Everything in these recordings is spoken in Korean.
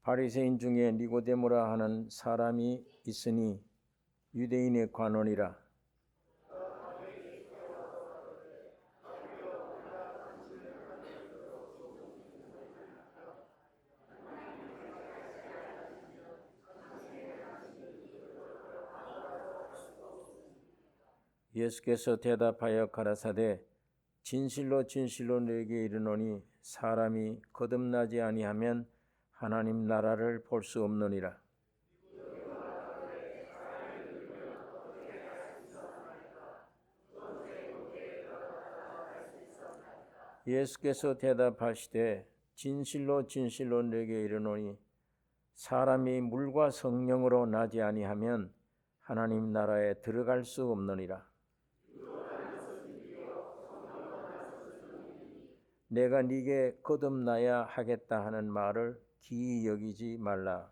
바리새인 중에 니고데모라 하는 사람이 있으니 유대인의 관원이라. 예수께서 대답하여 가라사대 진실로 진실로 너에게 이르노니 사람이 거듭나지 아니하면 하나님 나라를 볼 수 없느니라. 예수께서 대답하시되 진실로 진실로 너에게 이르노니 사람이 물과 성령으로 나지 아니하면 하나님 나라에 들어갈 수 없느니라. 내가 네게 거듭나야 하겠다 하는 말을 기이 여기지 말라.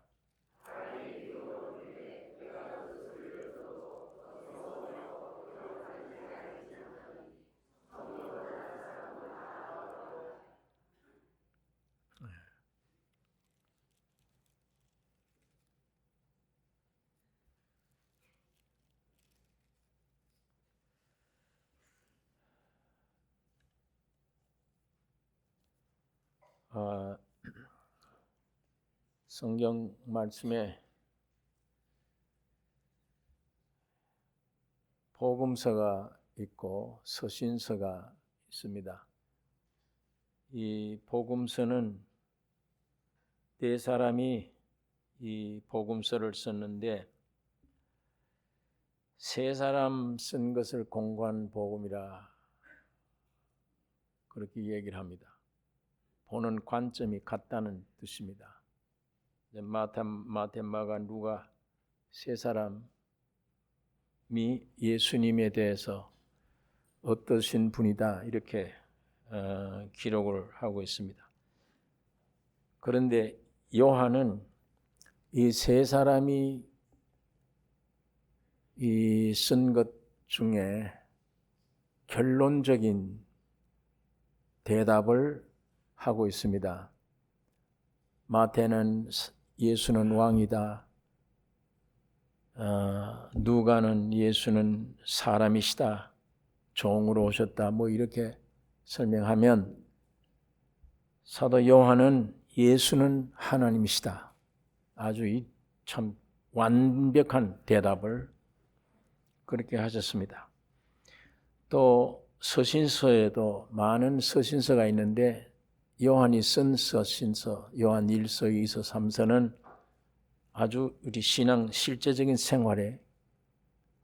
성경 말씀에 복음서가 있고 서신서가 있습니다. 이 복음서는 네 사람이 이 복음서를 썼는데 세 사람 쓴 것을 공관 복음이라 그렇게 얘기를 합니다. 보는 관점이 같다는 뜻입니다. 마태, 마가, 누가 세 사람이 예수님에 대해서 어떠신 분이다 이렇게 기록을 하고 있습니다. 그런데 요한은 이 세 사람이 쓴 것 중에 결론적인 대답을 하고 있습니다. 마태는 예수는 왕이다. 누가는 예수는 사람이시다. 종으로 오셨다. 뭐 이렇게 설명하면 사도 요한은 예수는 하나님이시다. 아주 참 완벽한 대답을 그렇게 하셨습니다. 또 서신서에도 많은 서신서가 있는데 요한이 쓴 서신서, 요한 1서, 2서, 3서는 아주 우리 신앙 실제적인 생활에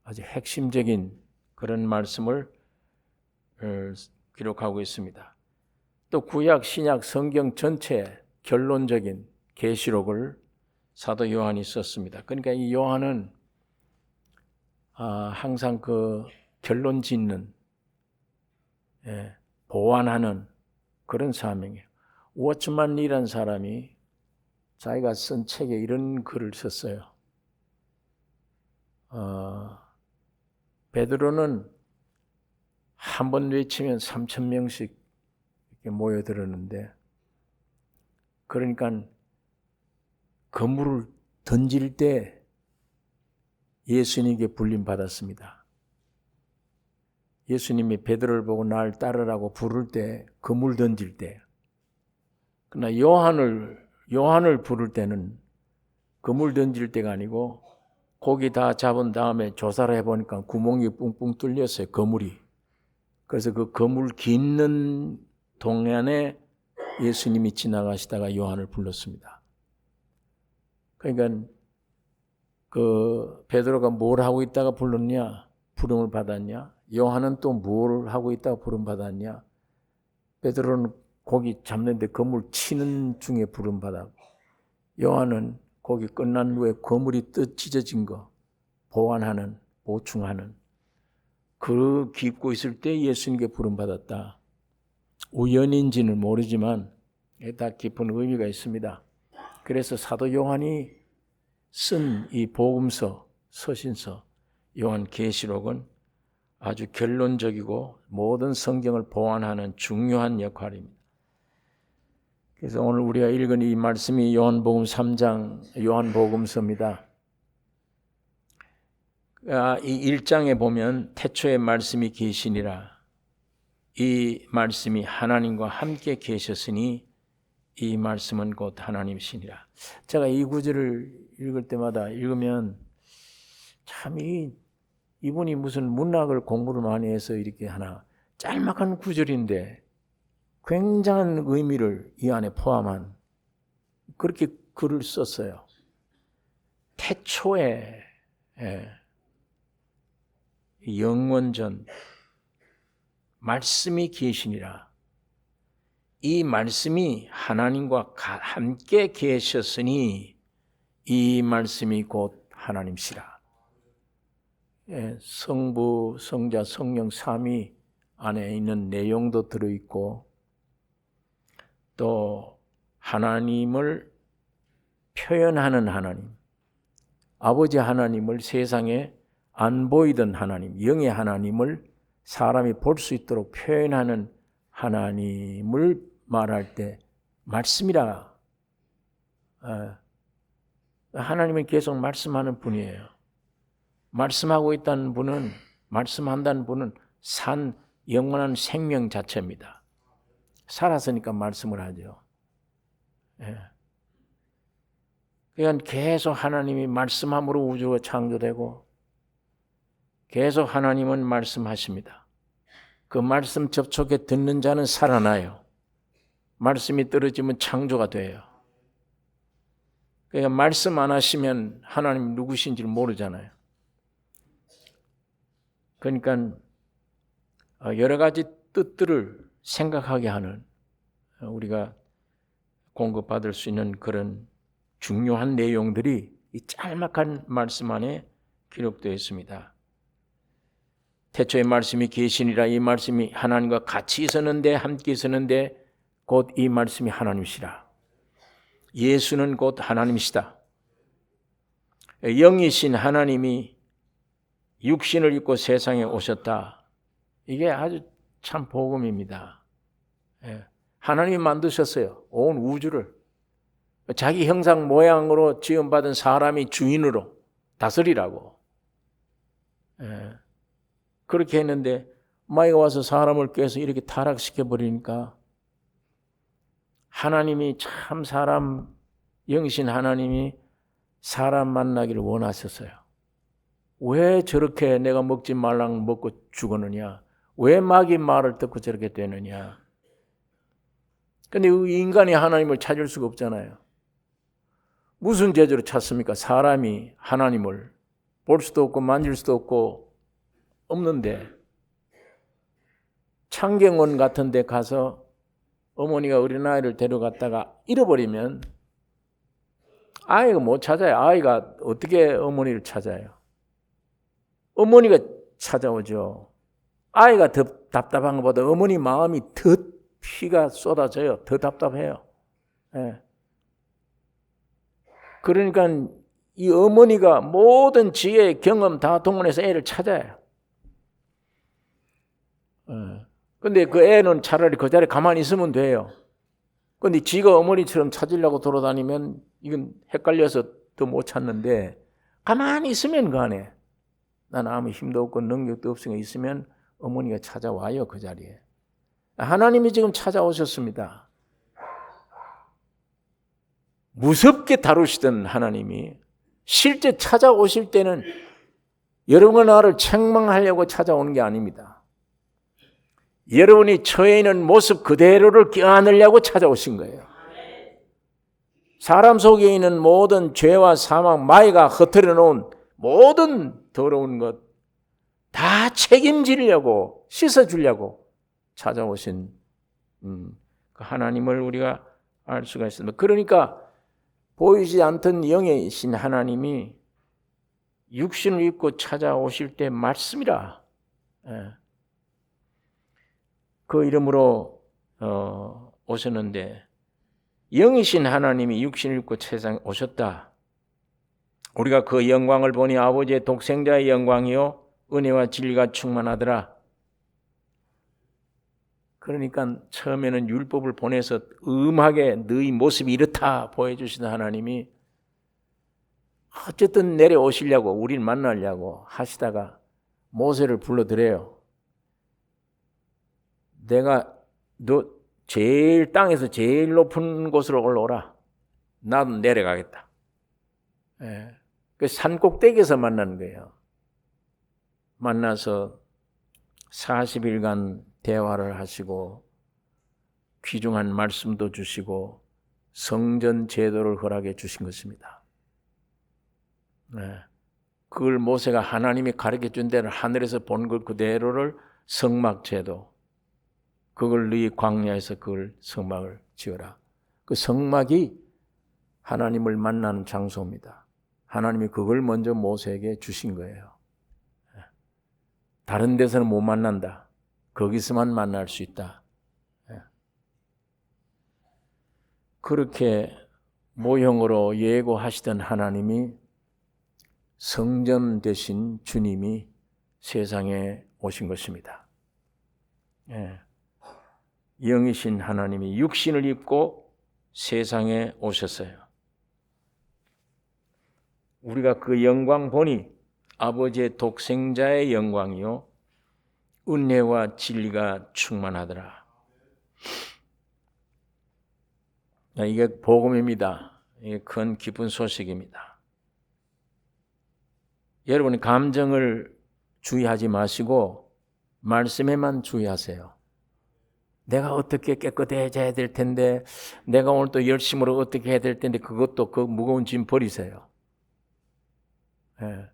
아주 핵심적인 그런 말씀을 기록하고 있습니다. 또 구약, 신약, 성경 전체 결론적인 계시록을 사도 요한이 썼습니다. 그러니까 이 요한은 항상 그 결론 짓는, 보완하는 그런 사명이에요. 워츠만 리라는 사람이 자기가 쓴 책에 이런 글을 썼어요. 베드로는 한 번 외치면 3,000명씩 이렇게 모여들었는데, 그러니까 그물을 던질 때 예수님께 불림받았습니다. 예수님이 베드로를 보고 날 따르라고 부를 때, 그물 던질 때. 그러나 요한을 부를 때는 그물 던질 때가 아니고 고기 다 잡은 다음에 조사를 해보니까 구멍이 뿡뿡 뚫렸어요. 그물이. 그래서 그 그물 깃는 동안에 예수님이 지나가시다가 요한을 불렀습니다. 그러니까 그 베드로가 뭘 하고 있다가 불렀냐? 부름을 받았냐? 요한은 또 뭘 하고 있다가 부름 받았냐? 베드로는 고기 잡는데 그물 치는 중에 부름 받았고, 요한은 고기 끝난 후에 그물이 찢어진 거 보완하는, 보충하는, 그 깁고 있을 때 예수님께 부름 받았다. 우연인지는 모르지만 다 깊은 의미가 있습니다. 그래서 사도 요한이 쓴 이 복음서, 서신서, 요한 계시록은 아주 결론적이고 모든 성경을 보완하는 중요한 역할입니다. 그래서 오늘 우리가 읽은 이 말씀이 요한복음 3장 요한복음서입니다. 이 1장에 보면 태초에 말씀이 계시니라. 이 말씀이 하나님과 함께 계셨으니 이 말씀은 곧 하나님이시니라. 제가 이 구절을 읽을 때마다 읽으면 참 이분이 무슨 문학을 공부를 많이 해서 이렇게 하나, 짤막한 구절인데 굉장한 의미를 이 안에 포함한 그렇게 글을 썼어요. 태초에 영원전 말씀이 계시니라. 이 말씀이 하나님과 함께 계셨으니 이 말씀이 곧 하나님이시라. 성부, 성자, 성령 삼위 안에 있는 내용도 들어있고 또 하나님을 표현하는 하나님, 아버지 하나님을 세상에 안 보이던 하나님, 영의 하나님을 사람이 볼 수 있도록 표현하는 하나님을 말할 때 말씀이라. 하나님은 계속 말씀하는 분이에요. 말씀하고 있다는 분은, 말씀한다는 분은 영원한 생명 자체입니다. 살았으니까 말씀을 하죠. 그러니까 계속 하나님이 말씀함으로 우주가 창조되고 계속 하나님은 말씀하십니다. 그 말씀 접촉에 듣는 자는 살아나요. 말씀이 떨어지면 창조가 돼요. 그러니까 말씀 안 하시면 하나님 누구신지를 모르잖아요. 그러니까 여러 가지 뜻들을 생각하게 하는, 우리가 공급받을 수 있는 그런 중요한 내용들이 이 짤막한 말씀 안에 기록되어 있습니다. 태초에 말씀이 계시니라. 이 말씀이 하나님과 같이 있었는데, 함께 있었는데 곧 이 말씀이 하나님이시라. 예수는 곧 하나님이시다. 영이신 하나님이 육신을 입고 세상에 오셨다. 이게 아주 참 복음입니다. 하나님이 만드셨어요. 온 우주를. 자기 형상 모양으로 지음받은 사람이 주인으로 다스리라고. 그렇게 했는데 마귀가 와서 사람을 깨서 이렇게 타락시켜버리니까 하나님이 참 영이신 하나님이 사람 만나기를 원하셨어요. 왜 저렇게 내가 먹지 말랑 먹고 죽었느냐? 왜 마귀 말을 듣고 저렇게 되느냐? 근데 인간이 하나님을 찾을 수가 없잖아요. 무슨 재주로 찾습니까? 사람이 하나님을 볼 수도 없고 만질 수도 없고 없는데, 창경원 같은 데 가서 어머니가 어린아이를 데려갔다가 잃어버리면 아이가 못 찾아요. 아이가 어떻게 어머니를 찾아요? 어머니가 찾아오죠. 아이가 더 답답한 것보다 어머니 마음이 더 피가 쏟아져요. 더 답답해요. 그러니까 이 어머니가 모든 지혜, 경험 다 동원해서 애를 찾아요. 근데 그 애는 차라리 그 자리에 가만히 있으면 돼요. 근데 지가 어머니처럼 찾으려고 돌아다니면 이건 헷갈려서 더 못 찾는데, 가만히 있으면 그 안에 나는 아무 힘도 없고 능력도 없으니까 있으면 어머니가 찾아와요. 그 자리에. 하나님이 지금 찾아오셨습니다. 무섭게 다루시던 하나님이 실제 찾아오실 때는 여러분과 나를 책망하려고 찾아오는 게 아닙니다. 여러분이 처해 있는 모습 그대로를 껴안으려고 찾아오신 거예요. 사람 속에 있는 모든 죄와 사망, 마귀가 흩어려 놓은 모든 더러운 것 다 책임지려고, 씻어주려고 찾아오신 그 하나님을 우리가 알 수가 있습니다. 그러니까 보이지 않던 영이신 하나님이 육신을 입고 찾아오실 때 말씀이라. 그 이름으로 오셨는데, 영이신 하나님이 육신을 입고 세상에 오셨다. 우리가 그 영광을 보니 아버지의 독생자의 영광이요 은혜와 진리가 충만하더라. 그러니까 처음에는 율법을 보내서 음하게 너희 모습이 이렇다 보여주시던 하나님이 어쨌든 내려오시려고 우리를 만나려고 하시다가 모세를 불러들여요. 내가 너 제일 땅에서 제일 높은 곳으로 올라오라. 나도 내려가겠다. 예. 그 산 꼭대기에서 만나는 거예요. 만나서 40일간 대화를 하시고 귀중한 말씀도 주시고 성전 제도를 허락해 주신 것입니다. 네. 그걸 모세가 하나님이 가르쳐 준 대로 하늘에서 본 것 그대로를 성막 제도, 그걸 너희 광야에서 그걸 성막을 지어라. 그 성막이 하나님을 만나는 장소입니다. 하나님이 그걸 먼저 모세에게 주신 거예요. 다른 데서는 못 만난다. 거기서만 만날 수 있다. 그렇게 모형으로 예고하시던 하나님이 성전 되신 주님이 세상에 오신 것입니다. 영이신 하나님이 육신을 입고 세상에 오셨어요. 우리가 그 영광 보니 아버지의 독생자의 영광이요 은혜와 진리가 충만하더라. 이게 복음입니다. 이게 큰 기쁜 소식입니다. 여러분이 감정을 주의하지 마시고 말씀에만 주의하세요. 내가 어떻게 깨끗해져야 될 텐데, 내가 오늘 또 열심으로 어떻게 해야 될 텐데, 그것도 그 무거운 짐 버리세요. 예.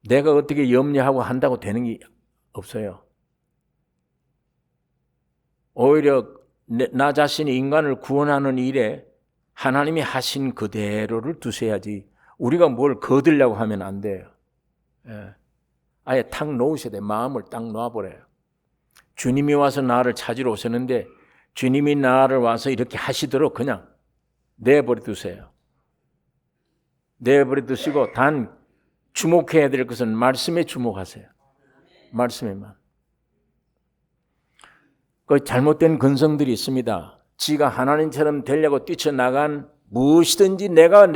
내가 어떻게 염려하고 한다고 되는 게 없어요. 오히려 나 자신이 인간을 구원하는 일에 하나님이 하신 그대로를 두셔야지 우리가 뭘 거들려고 하면 안 돼요. 예. 아예 탁 놓으셔야 돼요. 마음을 딱 놔버려요. 주님이 와서 나를 찾으러 오셨는데 주님이 나를 와서 이렇게 하시도록 그냥 내버려 두세요. 내버려 두시고 단 주목해야 될 것은 말씀에 주목하세요. 말씀에만. 그 잘못된 근성들이 있습니다. 지가 하나님처럼 되려고 뛰쳐나간 무엇이든지 내가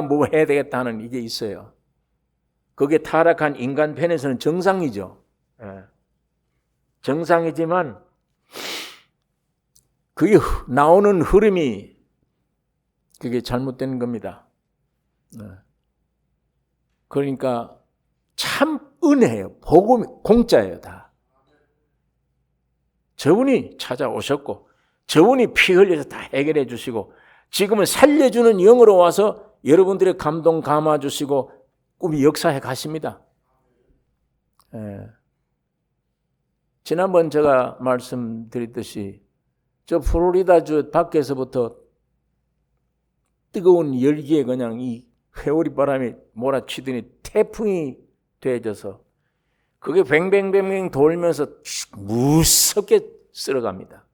뭐 해야 되겠다 하는 이게 있어요. 그게 타락한 인간 편에서는 정상이죠. 예. 정상이지만 그게 나오는 흐름이 그게 잘못된 겁니다. 그러니까 참 은혜예요. 복음이 공짜예요. 다. 저분이 찾아오셨고 저분이 피 흘려서 다 해결해 주시고 지금은 살려주는 영으로 와서 여러분들의 감동 감아 주시고 꿈이 역사해 가십니다. 예. 지난번 제가 말씀드렸듯이 저 플로리다주 밖에서부터 뜨거운 열기에 그냥 이 회오리 바람이 몰아치더니 태풍이 되어져서 그게 뱅뱅뱅뱅 돌면서 무섭게 쓸어갑니다.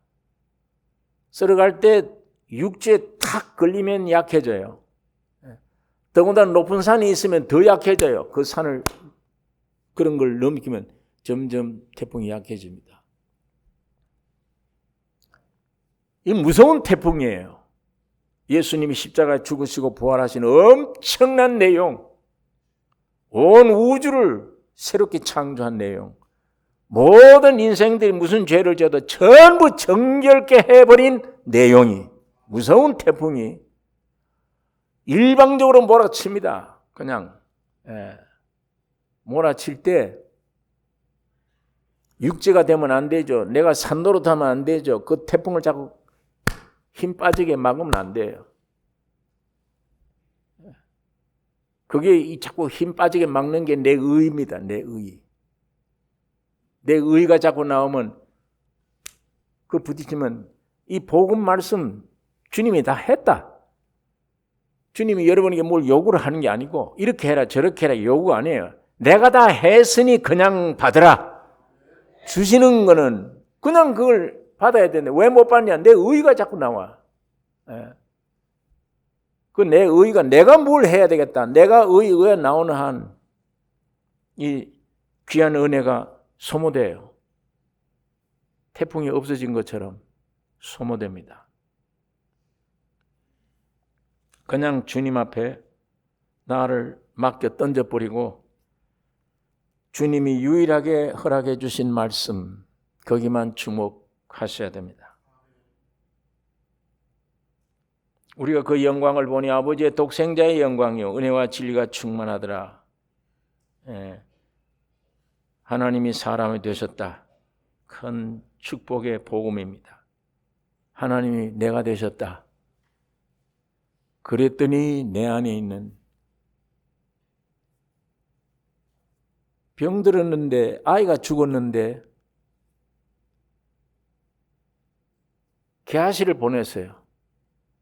쓸어갈 때 육지에 탁 걸리면 약해져요. 더군다나 높은 산이 있으면 더 약해져요. 그 산을 그런 걸 넘기면 점점 태풍이 약해집니다. 이 무서운 태풍이에요. 예수님이 십자가에 죽으시고 부활하신 엄청난 내용, 온 우주를 새롭게 창조한 내용, 모든 인생들이 무슨 죄를 져도 전부 정결케 해버린 내용이, 무서운 태풍이 일방적으로 몰아칩니다. 그냥 몰아칠 때 육지가 되면 안 되죠. 내가 산노릇하면 안 되죠. 그 태풍을 자꾸 힘 빠지게 막으면 안 돼요. 그게 자꾸 힘 빠지게 막는 게 내 의입니다. 내 의. 내 의가 자꾸 나오면 그 부딪히면 이 복음 말씀 주님이 다 했다. 주님이 여러분에게 뭘 요구를 하는 게 아니고 이렇게 해라 저렇게 해라 요구 아니에요. 내가 다 했으니 그냥 받으라. 주시는 거는 그냥 그걸 받아야 되는데 왜 못 받냐? 내 의가 자꾸 나와. 그 내 의가 내가 뭘 해야 되겠다. 내가 의에 나오는 한 이 귀한 은혜가 소모돼요. 태풍이 없어진 것처럼 소모됩니다. 그냥 주님 앞에 나를 맡겨 던져버리고 주님이 유일하게 허락해 주신 말씀 거기만 주목하셔야 됩니다. 우리가 그 영광을 보니 아버지의 독생자의 영광이요 은혜와 진리가 충만하더라. 하나님이 사람이 되셨다. 큰 축복의 복음입니다. 하나님이 내가 되셨다. 그랬더니 내 안에 있는 병들었는데 아이가 죽었는데 개아시를 보냈어요.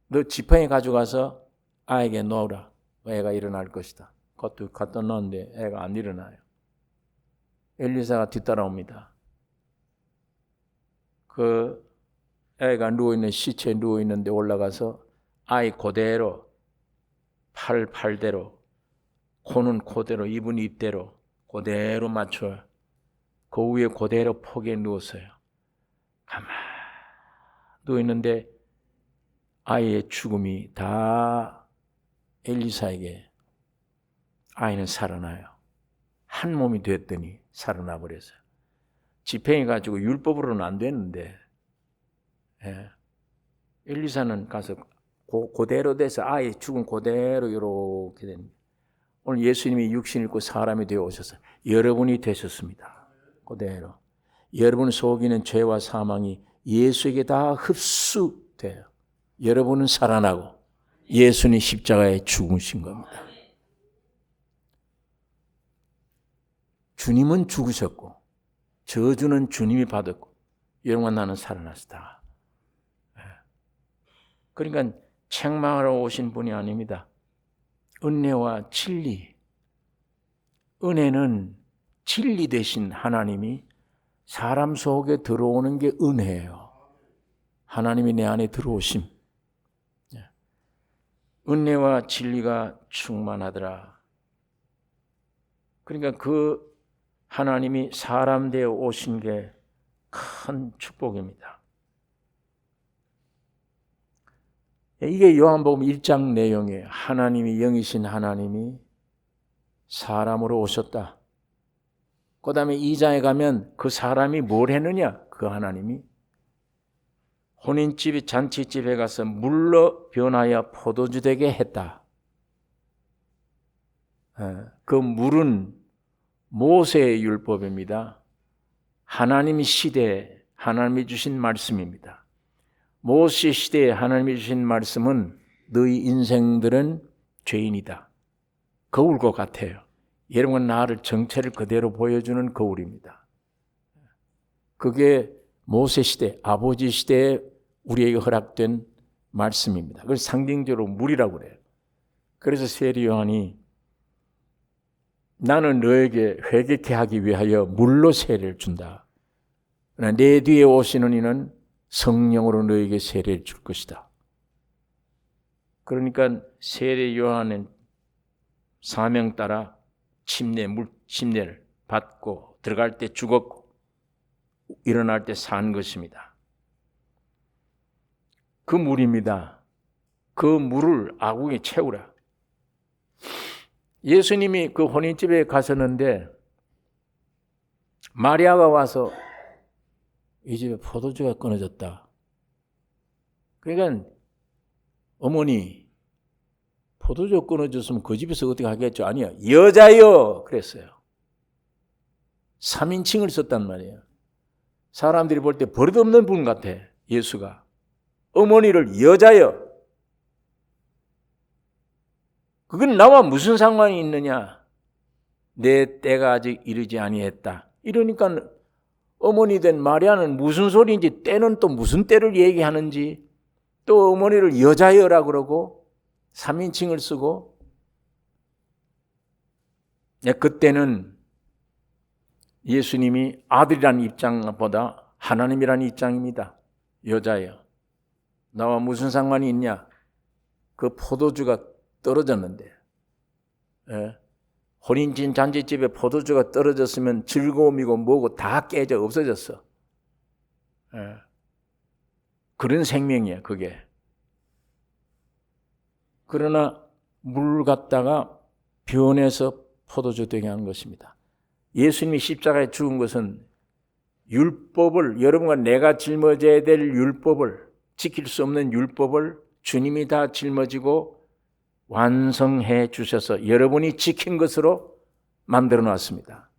너 지팡이 가져가서 아이에게 놓으라. 애가 일어날 것이다. 그것도 갖다 놓았는데 애가 안 일어나요. 엘리사가 뒤따라옵니다. 그 애가 누워있는 시체에 누워있는데 올라가서 아이 그대로 팔대로 코는 코대로 입은 입대로 그대로 맞춰 그 위에 그대로 폭에 누웠어요. 가만히 누워있는데 아이의 죽음이 다 엘리사에게 아이는 살아나요. 한 몸이 됐더니 살아나 버렸어요. 지팡이 가지고 율법으로는 안 됐는데 엘리사는 가서 그대로 돼서 아이 죽은 그대로 이렇게 됩니다. 오늘 예수님이 육신 입고 사람이 되어 오셔서 여러분이 되셨습니다. 그대로. 여러분 속에 있는 죄와 사망이 예수에게 다 흡수돼요. 여러분은 살아나고 예수님 십자가에 죽으신 겁니다. 주님은 죽으셨고 저주는 주님이 받았고 여러분 나는 살아났다. 그러니까 책망하러 오신 분이 아닙니다. 은혜와 진리. 은혜는 진리 대신 하나님이 사람 속에 들어오는 게 은혜예요. 하나님이 내 안에 들어오심. 은혜와 진리가 충만하더라. 그러니까 그 하나님이 사람 되어 오신 게 큰 축복입니다. 이게 요한복음 1장 내용이에요. 하나님이 영이신 하나님이 사람으로 오셨다. 그 다음에 2장에 가면 그 사람이 뭘 했느냐? 그 하나님이 혼인집, 잔치집에 가서 물로 변하여 포도주 되게 했다. 그 물은 모세의 율법입니다. 하나님 시대에 하나님이 주신 말씀입니다. 모세 시대에 하나님이 주신 말씀은 너희 인생들은 죄인이다. 거울과 같아요. 여러분 나를 정체를 그대로 보여주는 거울입니다. 그게 모세 시대, 아버지 시대에 우리에게 허락된 말씀입니다. 그래서 상징적으로 물이라고 그래요. 그래서 세리 요한이 나는 너에게 회개케 하기 위하여 물로 세례를 준다. 그러나 내 뒤에 오시는 이는 성령으로 너에게 세례를 줄 것이다. 그러니까 세례 요한은 사명 따라 침례를 받고 들어갈 때 죽었고 일어날 때 산 것입니다. 그 물입니다. 그 물을 아궁이에 채우라. 예수님이 그 혼인집에 가셨는데 마리아가 와서 이 집에 포도주가 끊어졌다. 그러니까 어머니 포도주 끊어졌으면 그 집에서 어떻게 하겠죠? 아니요. 여자여 그랬어요. 3인칭을 썼단 말이에요. 사람들이 볼 때 버릇없는 분 같아. 예수가. 어머니를 여자여. 그건 나와 무슨 상관이 있느냐? 내 때가 아직 이르지 아니했다. 이러니까 어머니 된 마리아는 무슨 소리인지 때는 또 무슨 때를 얘기하는지 또 어머니를 여자여라 그러고 3인칭을 쓰고 그때는 예수님이 아들이라는 입장보다 하나님이라는 입장입니다. 여자여. 나와 무슨 상관이 있냐? 그 포도주가 떨어졌는데 혼인진 잔치집에 포도주가 떨어졌으면 즐거움이고 뭐고 다 깨져 없어졌어. 그런 생명이에요, 그게. 그러나 물 갖다가 변해서 포도주 되게 하는 것입니다. 예수님이 십자가에 죽은 것은 율법을, 여러분과 내가 짊어져야 될 율법을, 지킬 수 없는 율법을 주님이 다 짊어지고 완성해 주셔서 여러분이 지킨 것으로 만들어 놨습니다.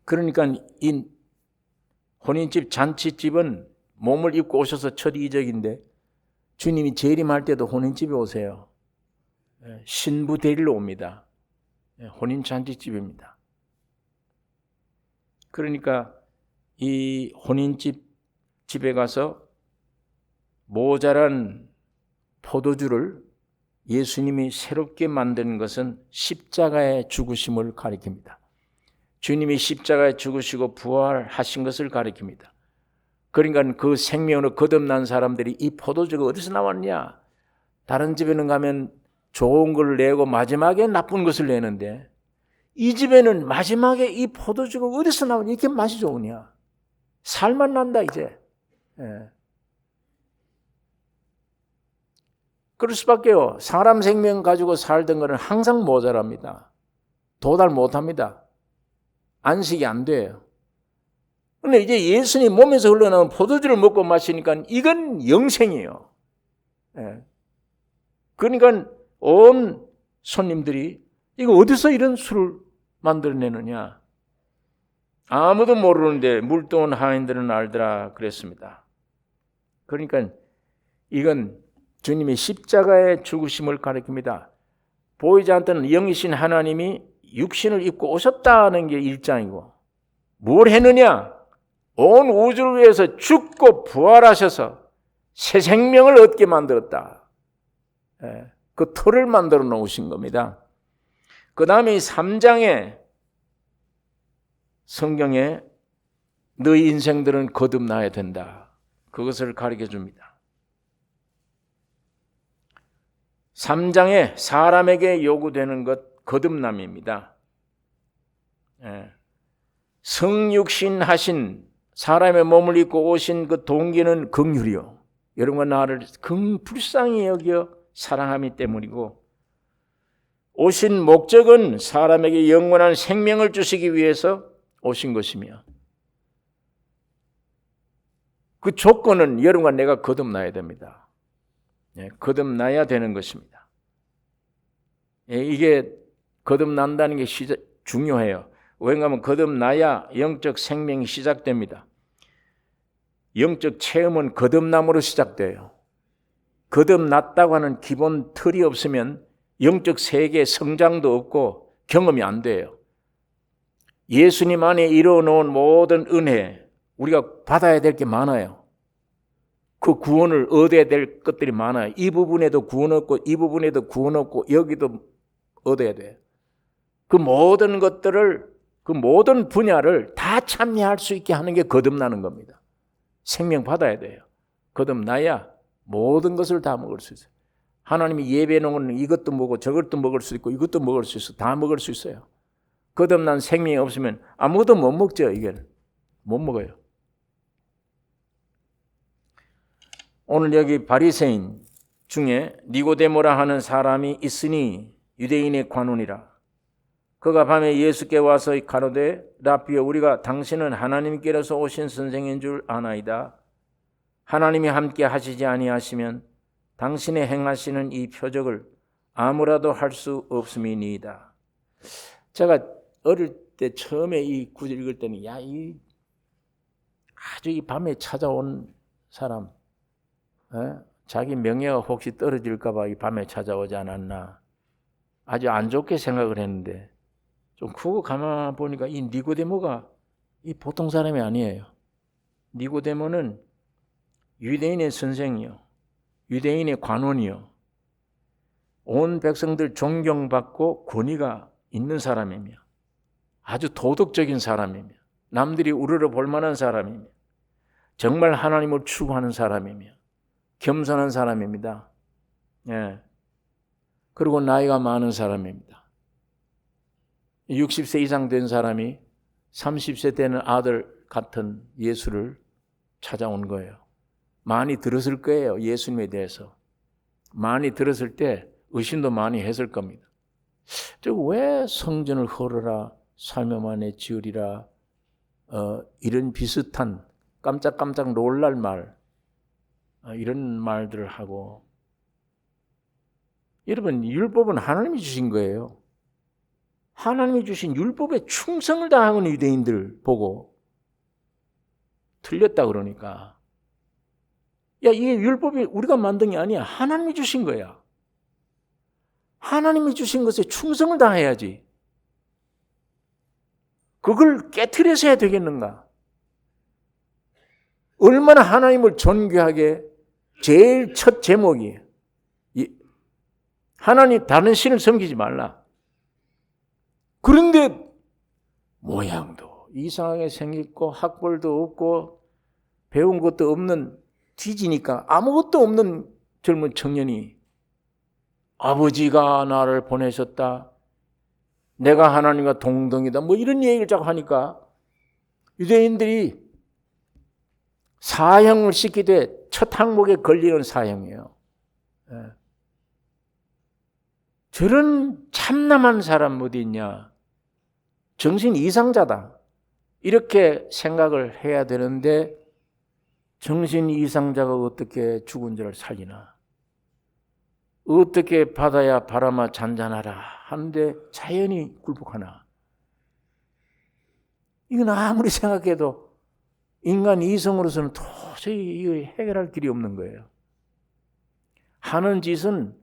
그러니까 이 혼인집, 잔치집은 몸을 입고 오셔서 첫 이적인데 주님이 재림할 때도 혼인집에 오세요. 신부 데리러 옵니다. 혼인 잔치집입니다. 그러니까 이 혼인집 집에 가서 모자란 포도주를 예수님이 새롭게 만든 것은 십자가의 죽으심을 가리킵니다. 주님이 십자가에 죽으시고 부활하신 것을 가리킵니다. 그러니까 그 생명으로 거듭난 사람들이 이 포도주가 어디서 나왔냐? 다른 집에는 가면 좋은 걸 내고 마지막에 나쁜 것을 내는데 이 집에는 마지막에 이 포도주가 어디서 나오냐? 이렇게 맛이 좋으냐? 살맛 난다 이제. 그럴 수밖에요. 사람 생명 가지고 살던 거는 항상 모자랍니다. 도달 못합니다. 안식이 안 돼요. 그런데 이제 예수님 몸에서 흘러나온 포도주를 먹고 마시니까 이건 영생이에요. 그러니까 온 손님들이 이거 어디서 이런 술을 만들어내느냐? 아무도 모르는데 물동원 하인들은 알더라 그랬습니다. 그러니까 이건 주님의 십자가의 죽으심을 가리킵니다. 보이지 않던 영이신 하나님이 육신을 입고 오셨다는 게 1장이고 뭘 했느냐? 온 우주를 위해서 죽고 부활하셔서 새 생명을 얻게 만들었다. 그 틀을 만들어 놓으신 겁니다. 그 다음에 3장에 성경에 너희 인생들은 거듭나야 된다. 그것을 가르쳐 줍니다. 3장에 사람에게 요구되는 것 거듭남입니다. 성육신 하신 사람의 몸을 입고 오신 그 동기는 긍휼이요. 여러분과 나를 불쌍히 여겨 사랑함이 때문이고 오신 목적은 사람에게 영원한 생명을 주시기 위해서 오신 것이며 그 조건은 여러분과 내가 거듭나야 됩니다. 거듭나야 되는 것입니다. 이게 거듭난다는 게 중요해요. 왜냐하면 거듭나야 영적 생명이 시작됩니다. 영적 체험은 거듭남으로 시작돼요. 거듭났다고 하는 기본 틀이 없으면 영적 세계의 성장도 없고 경험이 안 돼요. 예수님 안에 이루어놓은 모든 은혜, 우리가 받아야 될 게 많아요. 그 구원을 얻어야 될 것들이 많아요. 이 부분에도 구원 얻고 이 부분에도 구원 얻고 여기도 얻어야 돼요. 그 모든 것들을, 그 모든 분야를 다 참여할 수 있게 하는 게 거듭나는 겁니다. 생명 받아야 돼요. 거듭나야 모든 것을 다 먹을 수 있어요. 하나님이 예배해 놓은 이것도 먹고 저것도 먹을 수 있고 이것도 먹을 수 있어. 다 먹을 수 있어요. 거듭난 생명이 없으면 아무것도 못 먹죠. 이게는 못 먹어요. 오늘 여기 바리새인 중에 니고데모라 하는 사람이 있으니 유대인의 관원이라. 그가 밤에 예수께 와서 가로되 라삐여 우리가 당신은 하나님께로서 오신 선생인 줄 아나이다. 하나님이 함께 하시지 아니하시면 당신의 행하시는 이 표적을 아무라도 할 수 없음이니이다. 제가 어릴 때 처음에 이 구절 읽을 때는 아주 이 밤에 찾아온 사람, 자기 명예가 혹시 떨어질까 봐 이 밤에 찾아오지 않았나 아주 안 좋게 생각을 했는데 좀 크고 가만 보니까 이 니고데모가 이 보통 사람이 아니에요. 니고데모는 유대인의 선생이요, 유대인의 관원이요, 온 백성들 존경받고 권위가 있는 사람이며 아주 도덕적인 사람이며 남들이 우러러 볼 만한 사람이며 정말 하나님을 추구하는 사람이며 겸손한 사람입니다. 그리고 나이가 많은 사람입니다. 60세 이상 된 사람이 30세 되는 아들 같은 예수를 찾아온 거예요. 많이 들었을 거예요. 예수님에 대해서. 많이 들었을 때 의심도 많이 했을 겁니다. 왜 성전을 헐어라, 살며만에 지으리라, 이런 비슷한 깜짝깜짝 놀랄 말, 이런 말들을 하고. 여러분, 율법은 하나님이 주신 거예요. 하나님이 주신 율법에 충성을 다하는 유대인들 보고 틀렸다 그러니까. 야, 이게 율법이 우리가 만든 게 아니야. 하나님이 주신 거야. 하나님이 주신 것에 충성을 다해야지. 그걸 깨트려서 해야 되겠는가? 얼마나 하나님을 존귀하게 제일 첫 제목이 하나님 다른 신을 섬기지 말라. 그런데 모양도 이상하게 생겼고 학벌도 없고 배운 것도 없는 뒤지니까 아무것도 없는 젊은 청년이 아버지가 나를 보내셨다. 내가 하나님과 동등이다. 뭐 이런 얘기를 자꾸 하니까 유대인들이 사형을 시키되 첫 항목에 걸리는 사형이에요. 저런 참남한 사람 어디 있냐. 정신 이상자다. 이렇게 생각을 해야 되는데 정신 이상자가 어떻게 죽은 자를 살리나. 어떻게 바다야 바람아 잔잔하라 하는데 자연이 굴복하나. 이건 아무리 생각해도 인간 이성으로서는 도저히 해결할 길이 없는 거예요. 하는 짓은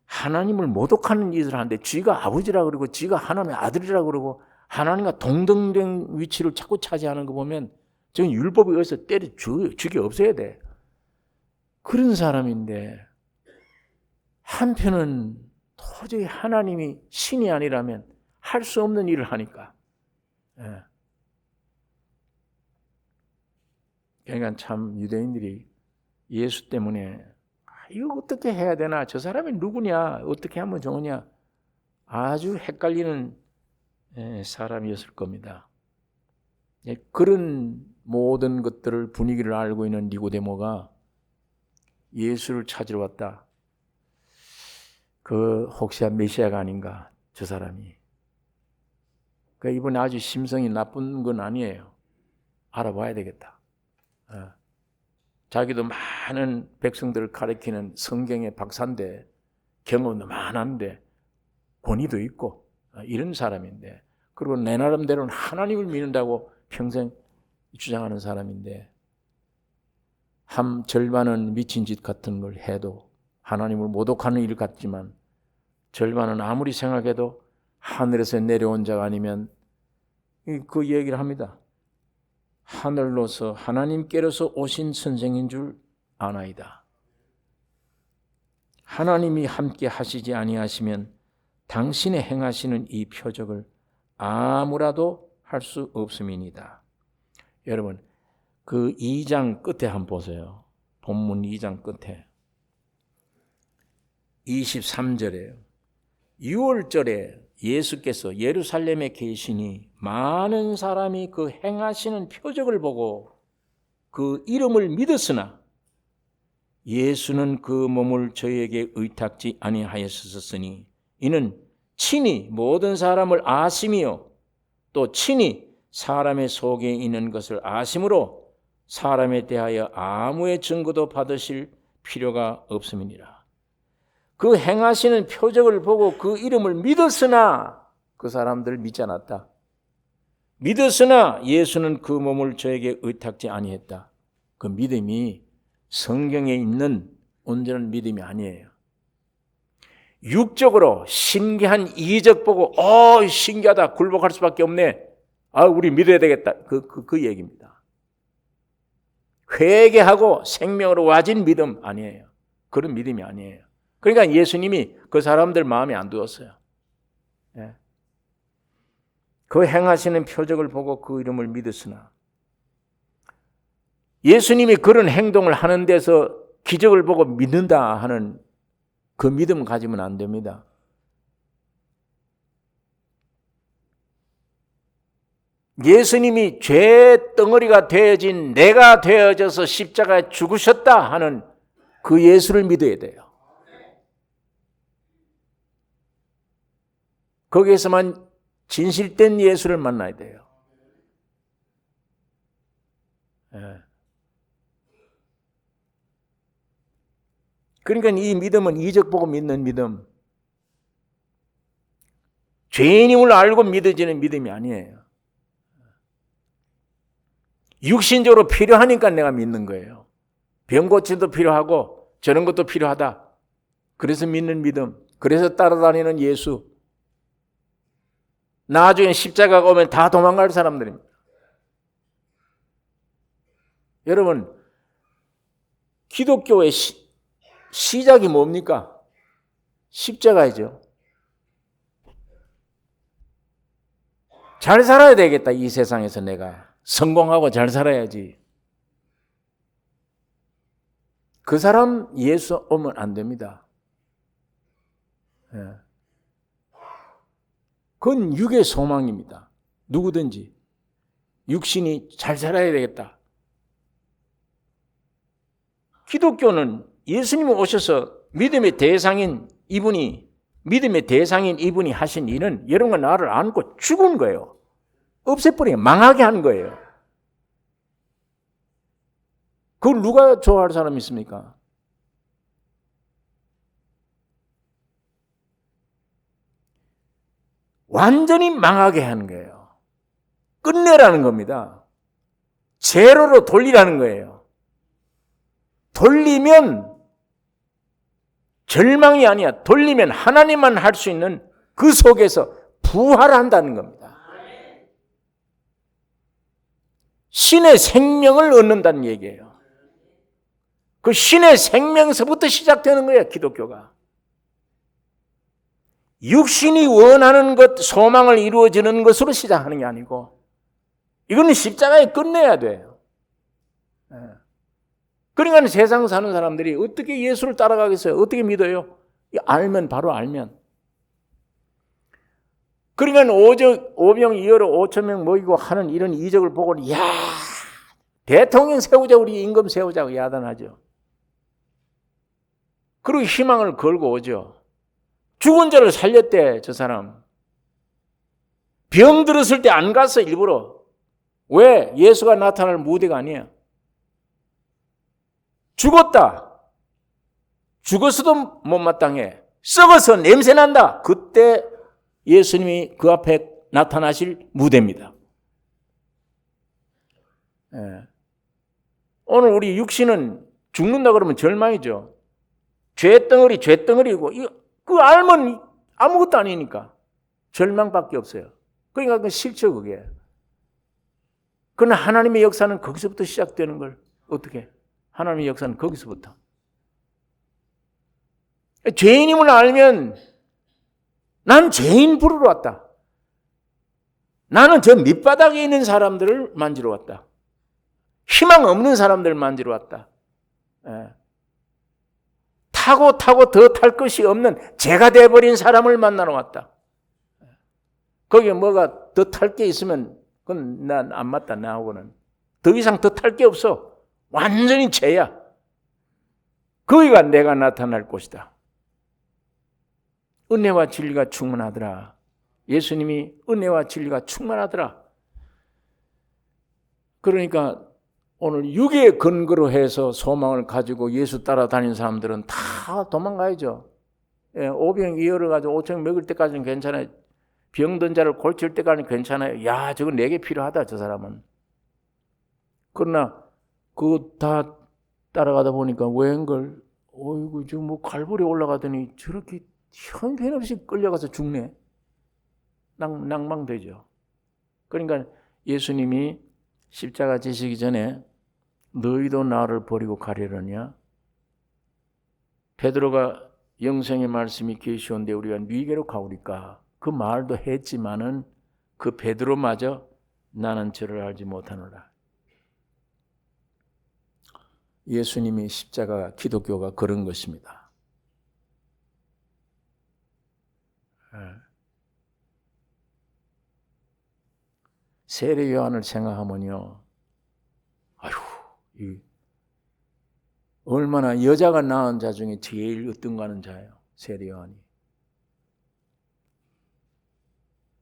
하나님을 모독하는 짓을 하는데 쥐가 아버지라 그러고 쥐가 하나님의 아들이라 그러고 하나님과 동등된 위치를 자꾸 차지하는 거 보면 저는 율법에 의해서 때려 죽이 없어야 돼. 그런 사람인데 한편은 도저히 하나님이 신이 아니라면 할 수 없는 일을 하니까. 그러니까 참 유대인들이 예수 때문에 이거 어떻게 해야 되나? 저 사람이 누구냐? 어떻게 하면 좋으냐? 아주 헷갈리는 사람이었을 겁니다. 그런 모든 것들을 분위기를 알고 있는 니고데모가 예수를 찾으러 왔다. 그 혹시 메시아가 아닌가? 저 사람이. 그러니까 이번에 아주 심성이 나쁜 건 아니에요. 알아봐야 되겠다. 자기도 많은 백성들을 가리키는 성경의 박사인데 경험도 많은데 권위도 있고 이런 사람인데 그리고 내 나름대로는 하나님을 믿는다고 평생 주장하는 사람인데 절반은 미친 짓 같은 걸 해도 하나님을 모독하는 일 같지만 절반은 아무리 생각해도 하늘에서 내려온 자가 아니면 그 얘기를 합니다. 하늘로서 하나님께로서 오신 선생인 줄 아나이다. 하나님이 함께 하시지 아니하시면 당신의 행하시는 이 표적을 아무라도 할 수 없음이니이다. 여러분 그 2장 끝에 한번 보세요. 본문 2장 끝에 23절에 6월절에 예수께서 예루살렘에 계시니 많은 사람이 그 행하시는 표적을 보고 그 이름을 믿었으나 예수는 그 몸을 저희에게 의탁지 아니하였으니 이는 친히 모든 사람을 아심이요 또 친히 사람의 속에 있는 것을 아심으로 사람에 대하여 아무의 증거도 받으실 필요가 없음이니라. 그 행하시는 표적을 보고 그 이름을 믿었으나 그 사람들 믿지 않았다. 믿었으나 예수는 그 몸을 저에게 의탁지 아니했다. 그 믿음이 성경에 있는 온전한 믿음이 아니에요. 육적으로 신기한 이적 보고 신기하다 굴복할 수밖에 없네. 우리 믿어야 되겠다. 그 얘기입니다. 회개하고 생명으로 와진 믿음 아니에요. 그런 믿음이 아니에요. 그러니까 예수님이 그 사람들 마음에 안 두었어요. 그 행하시는 표적을 보고 그 이름을 믿었으나 예수님이 그런 행동을 하는 데서 기적을 보고 믿는다 하는 그 믿음 가지면 안 됩니다. 예수님이 죄 덩어리가 되어진 내가 되어져서 십자가에 죽으셨다 하는 그 예수를 믿어야 돼요. 거기에서만 진실된 예수를 만나야 돼요. 그러니까 이 믿음은 이적 보고 믿는 믿음, 죄인임을 알고 믿어지는 믿음이 아니에요. 육신적으로 필요하니까 내가 믿는 거예요. 병 고침도 필요하고 저런 것도 필요하다. 그래서 믿는 믿음, 그래서 따라다니는 예수. 나중에 십자가가 오면 다 도망갈 사람들입니다. 여러분, 기독교의 시작이 뭡니까? 십자가이죠. 잘 살아야 되겠다. 이 세상에서 내가 성공하고 잘 살아야지. 그 사람 예수 오면 안 됩니다. 그건 육의 소망입니다. 누구든지 육신이 잘 살아야 되겠다. 기독교는 예수님이 오셔서 믿음의 대상인 이분이 하신 일은 여러분과 나를 안고 죽은 거예요. 없애버리고 망하게 한 거예요. 그걸 누가 좋아할 사람이 있습니까? 완전히 망하게 하는 거예요. 끝내라는 겁니다. 제로로 돌리라는 거예요. 돌리면 절망이 아니야. 돌리면 하나님만 할 수 있는 그 속에서 부활한다는 겁니다. 신의 생명을 얻는다는 얘기예요. 그 신의 생명서부터 시작되는 거예요, 기독교가. 육신이 원하는 것, 소망을 이루어지는 것으로 시작하는 게 아니고 이거는 십자가에 끝내야 돼요. 그러니까 세상 사는 사람들이 어떻게 예수를 따라가겠어요? 어떻게 믿어요? 알면, 바로 알면. 그러니까 5병 2어로 5천 명 모이고 하는 이런 이적을 보고는 야, 대통령 세우자, 우리 임금 세우자고 야단하죠. 그리고 희망을 걸고 오죠. 죽은 자를 살렸대, 저 사람. 병 들었을 때 안 갔어, 일부러. 왜? 예수가 나타날 무대가 아니야. 죽었다. 죽었어도 못마땅해. 썩어서 냄새난다. 그때 예수님이 그 앞에 나타나실 무대입니다. 오늘 우리 육신은 죽는다 그러면 절망이죠. 죄덩어리고 그 알면 아무것도 아니니까 절망밖에 없어요. 그러니까 그 싫죠, 그게. 그러나 하나님의 역사는 거기서부터 시작되는 걸 어떻게? 하나님의 역사는 거기서부터. 죄인임을 알면 난 죄인 부르러 왔다. 나는 저 밑바닥에 있는 사람들을 만지러 왔다. 희망 없는 사람들을 만지러 왔다. 타고 더 탈 것이 없는 죄가 돼버린 사람을 만나러 왔다. 거기에 뭐가 더 탈 게 있으면 그건 난 안 맞다, 나하고는. 더 이상 더 탈 게 없어. 완전히 죄야. 거기가 내가 나타날 곳이다. 은혜와 진리가 충만하더라. 예수님이 은혜와 진리가 충만하더라. 그러니까 오늘 육의 근거로 해서 소망을 가지고 예수 따라다니는 사람들은 다 도망가야죠. 5병 2어를 가지고 5천 먹을 때까지는 괜찮아요. 병든 자를 고칠 때까지는 괜찮아요. 야, 저건 내게 필요하다, 저 사람은. 그러나 그거 다 따라가다 보니까 웬걸, 어이구, 지금 뭐 갈보리 올라가더니 저렇게 형편없이 끌려가서 죽네. 낭망되죠. 그러니까 예수님이 십자가 지시기 전에 너희도 나를 버리고 가려느냐? 베드로가 영생의 말씀이 계시온데 우리가 네게로 가오리까? 그 말도 했지만은 그 베드로마저 나는 저를 알지 못하노라. 예수님이 십자가, 기독교가 그런 것입니다. 세례 요한을 생각하면요, 아휴, 얼마나 여자가 낳은 자 중에 제일 으뜸가는 자예요, 세례 요한이.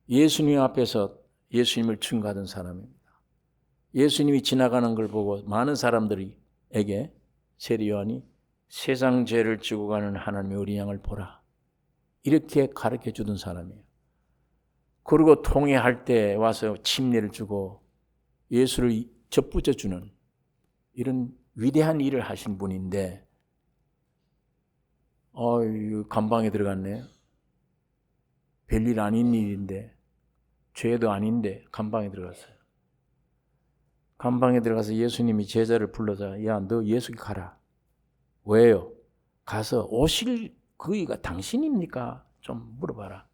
예수님 앞에서 예수님을 증거하던 사람입니다. 예수님이 지나가는 걸 보고 많은 사람들에게 세례 요한이 세상 죄를 지고 가는 하나님의 어린 양을 보라, 이렇게 가르쳐 주던 사람이에요. 그리고 통회할 때 와서 침례를 주고 예수를 접붙여 주는 이런 위대한 일을 하신 분인데, 감방에 들어갔네요. 별일 아닌 일인데, 죄도 아닌데 감방에 들어갔어요. 감방에 들어가서 예수님이 제자를 불러서, 야, 너 예수께 가라. 왜요? 가서 오실 그이가 당신입니까? 좀 물어봐라.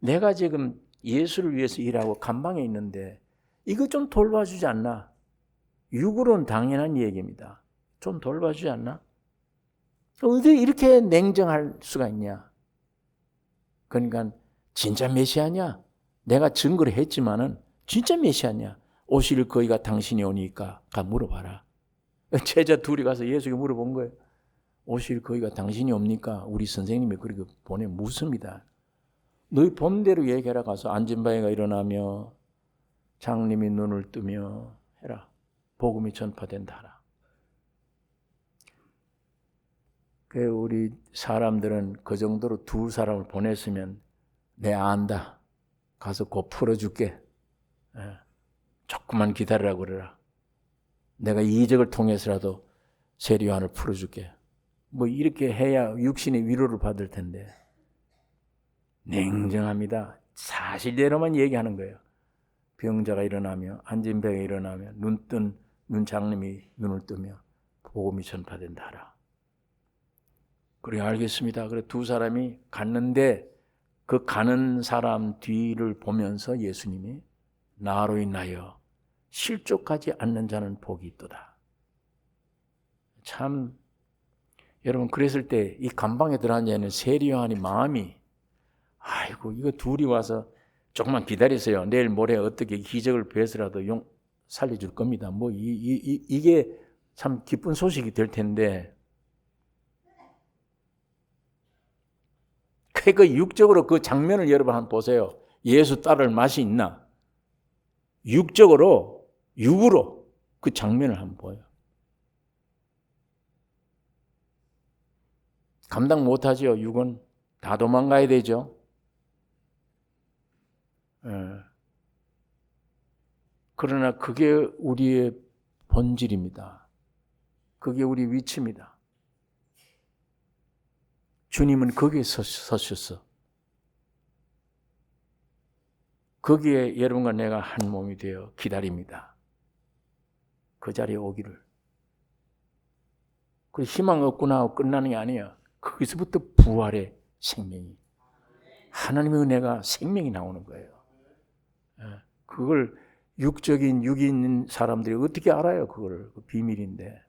내가 지금 예수를 위해서 일하고 감방에 있는데 이거 좀 돌봐주지 않나? 육으로는 당연한 얘기입니다. 좀 돌봐주지 않나? 어떻게 이렇게 냉정할 수가 있냐? 그러니까 진짜 메시아냐? 내가 증거를 했지만은 진짜 메시아냐? 오실 거기가 당신이 오니까 가 물어봐라. 제자 둘이 가서 예수에게 물어본 거예요. 오실 거기가 당신이 옵니까? 우리 선생님이 그렇게 보내 묻습니다. 너희 본대로 얘기해라. 가서 안진바이가 일어나며 장님이 눈을 뜨며 해라. 복음이 전파된다 하라. 그 우리 사람들은 그 정도로 두 사람을 보냈으면 내 안다. 가서 곧 풀어줄게. 조금만 기다리라고 그래라. 내가 이적을 통해서라도 세례 요한을 풀어줄게. 뭐 이렇게 해야 육신의 위로를 받을 텐데. 냉정합니다. 사실대로만 얘기하는 거예요. 병자가 일어나며 안진병이 일어나며 눈 장님이 눈을 뜨며 복음이 전파된다 하라. 그래 알겠습니다. 그래 두 사람이 갔는데 그 가는 사람 뒤를 보면서 예수님이 나로 인하여 실족하지 않는 자는 복이 있도다. 참 여러분 그랬을 때 이 감방에 들어앉아있는 세례 요한의 마음이 아이고 이거 둘이 와서 조금만 기다리세요. 내일 모레 어떻게 기적을 베어서라도 살려줄 겁니다. 뭐 이게 참 기쁜 소식이 될 텐데 그 육적으로 그 장면을 여러분 한번 보세요. 예수 따를 맛이 있나? 육으로 그 장면을 한번 보여요. 감당 못하죠. 육은 다 도망가야 되죠. 그러나 그게 우리의 본질입니다. 그게 우리 위치입니다. 주님은 거기에 서셨어. 거기에 여러분과 내가 한 몸이 되어 기다립니다. 그 자리에 오기를. 그 희망 없구나 하고 끝나는 게 아니야. 거기서부터 부활의 생명이, 하나님의 은혜가 생명이 나오는 거예요. 그걸 육이 있는 사람들이 어떻게 알아요? 그걸 그 비밀인데.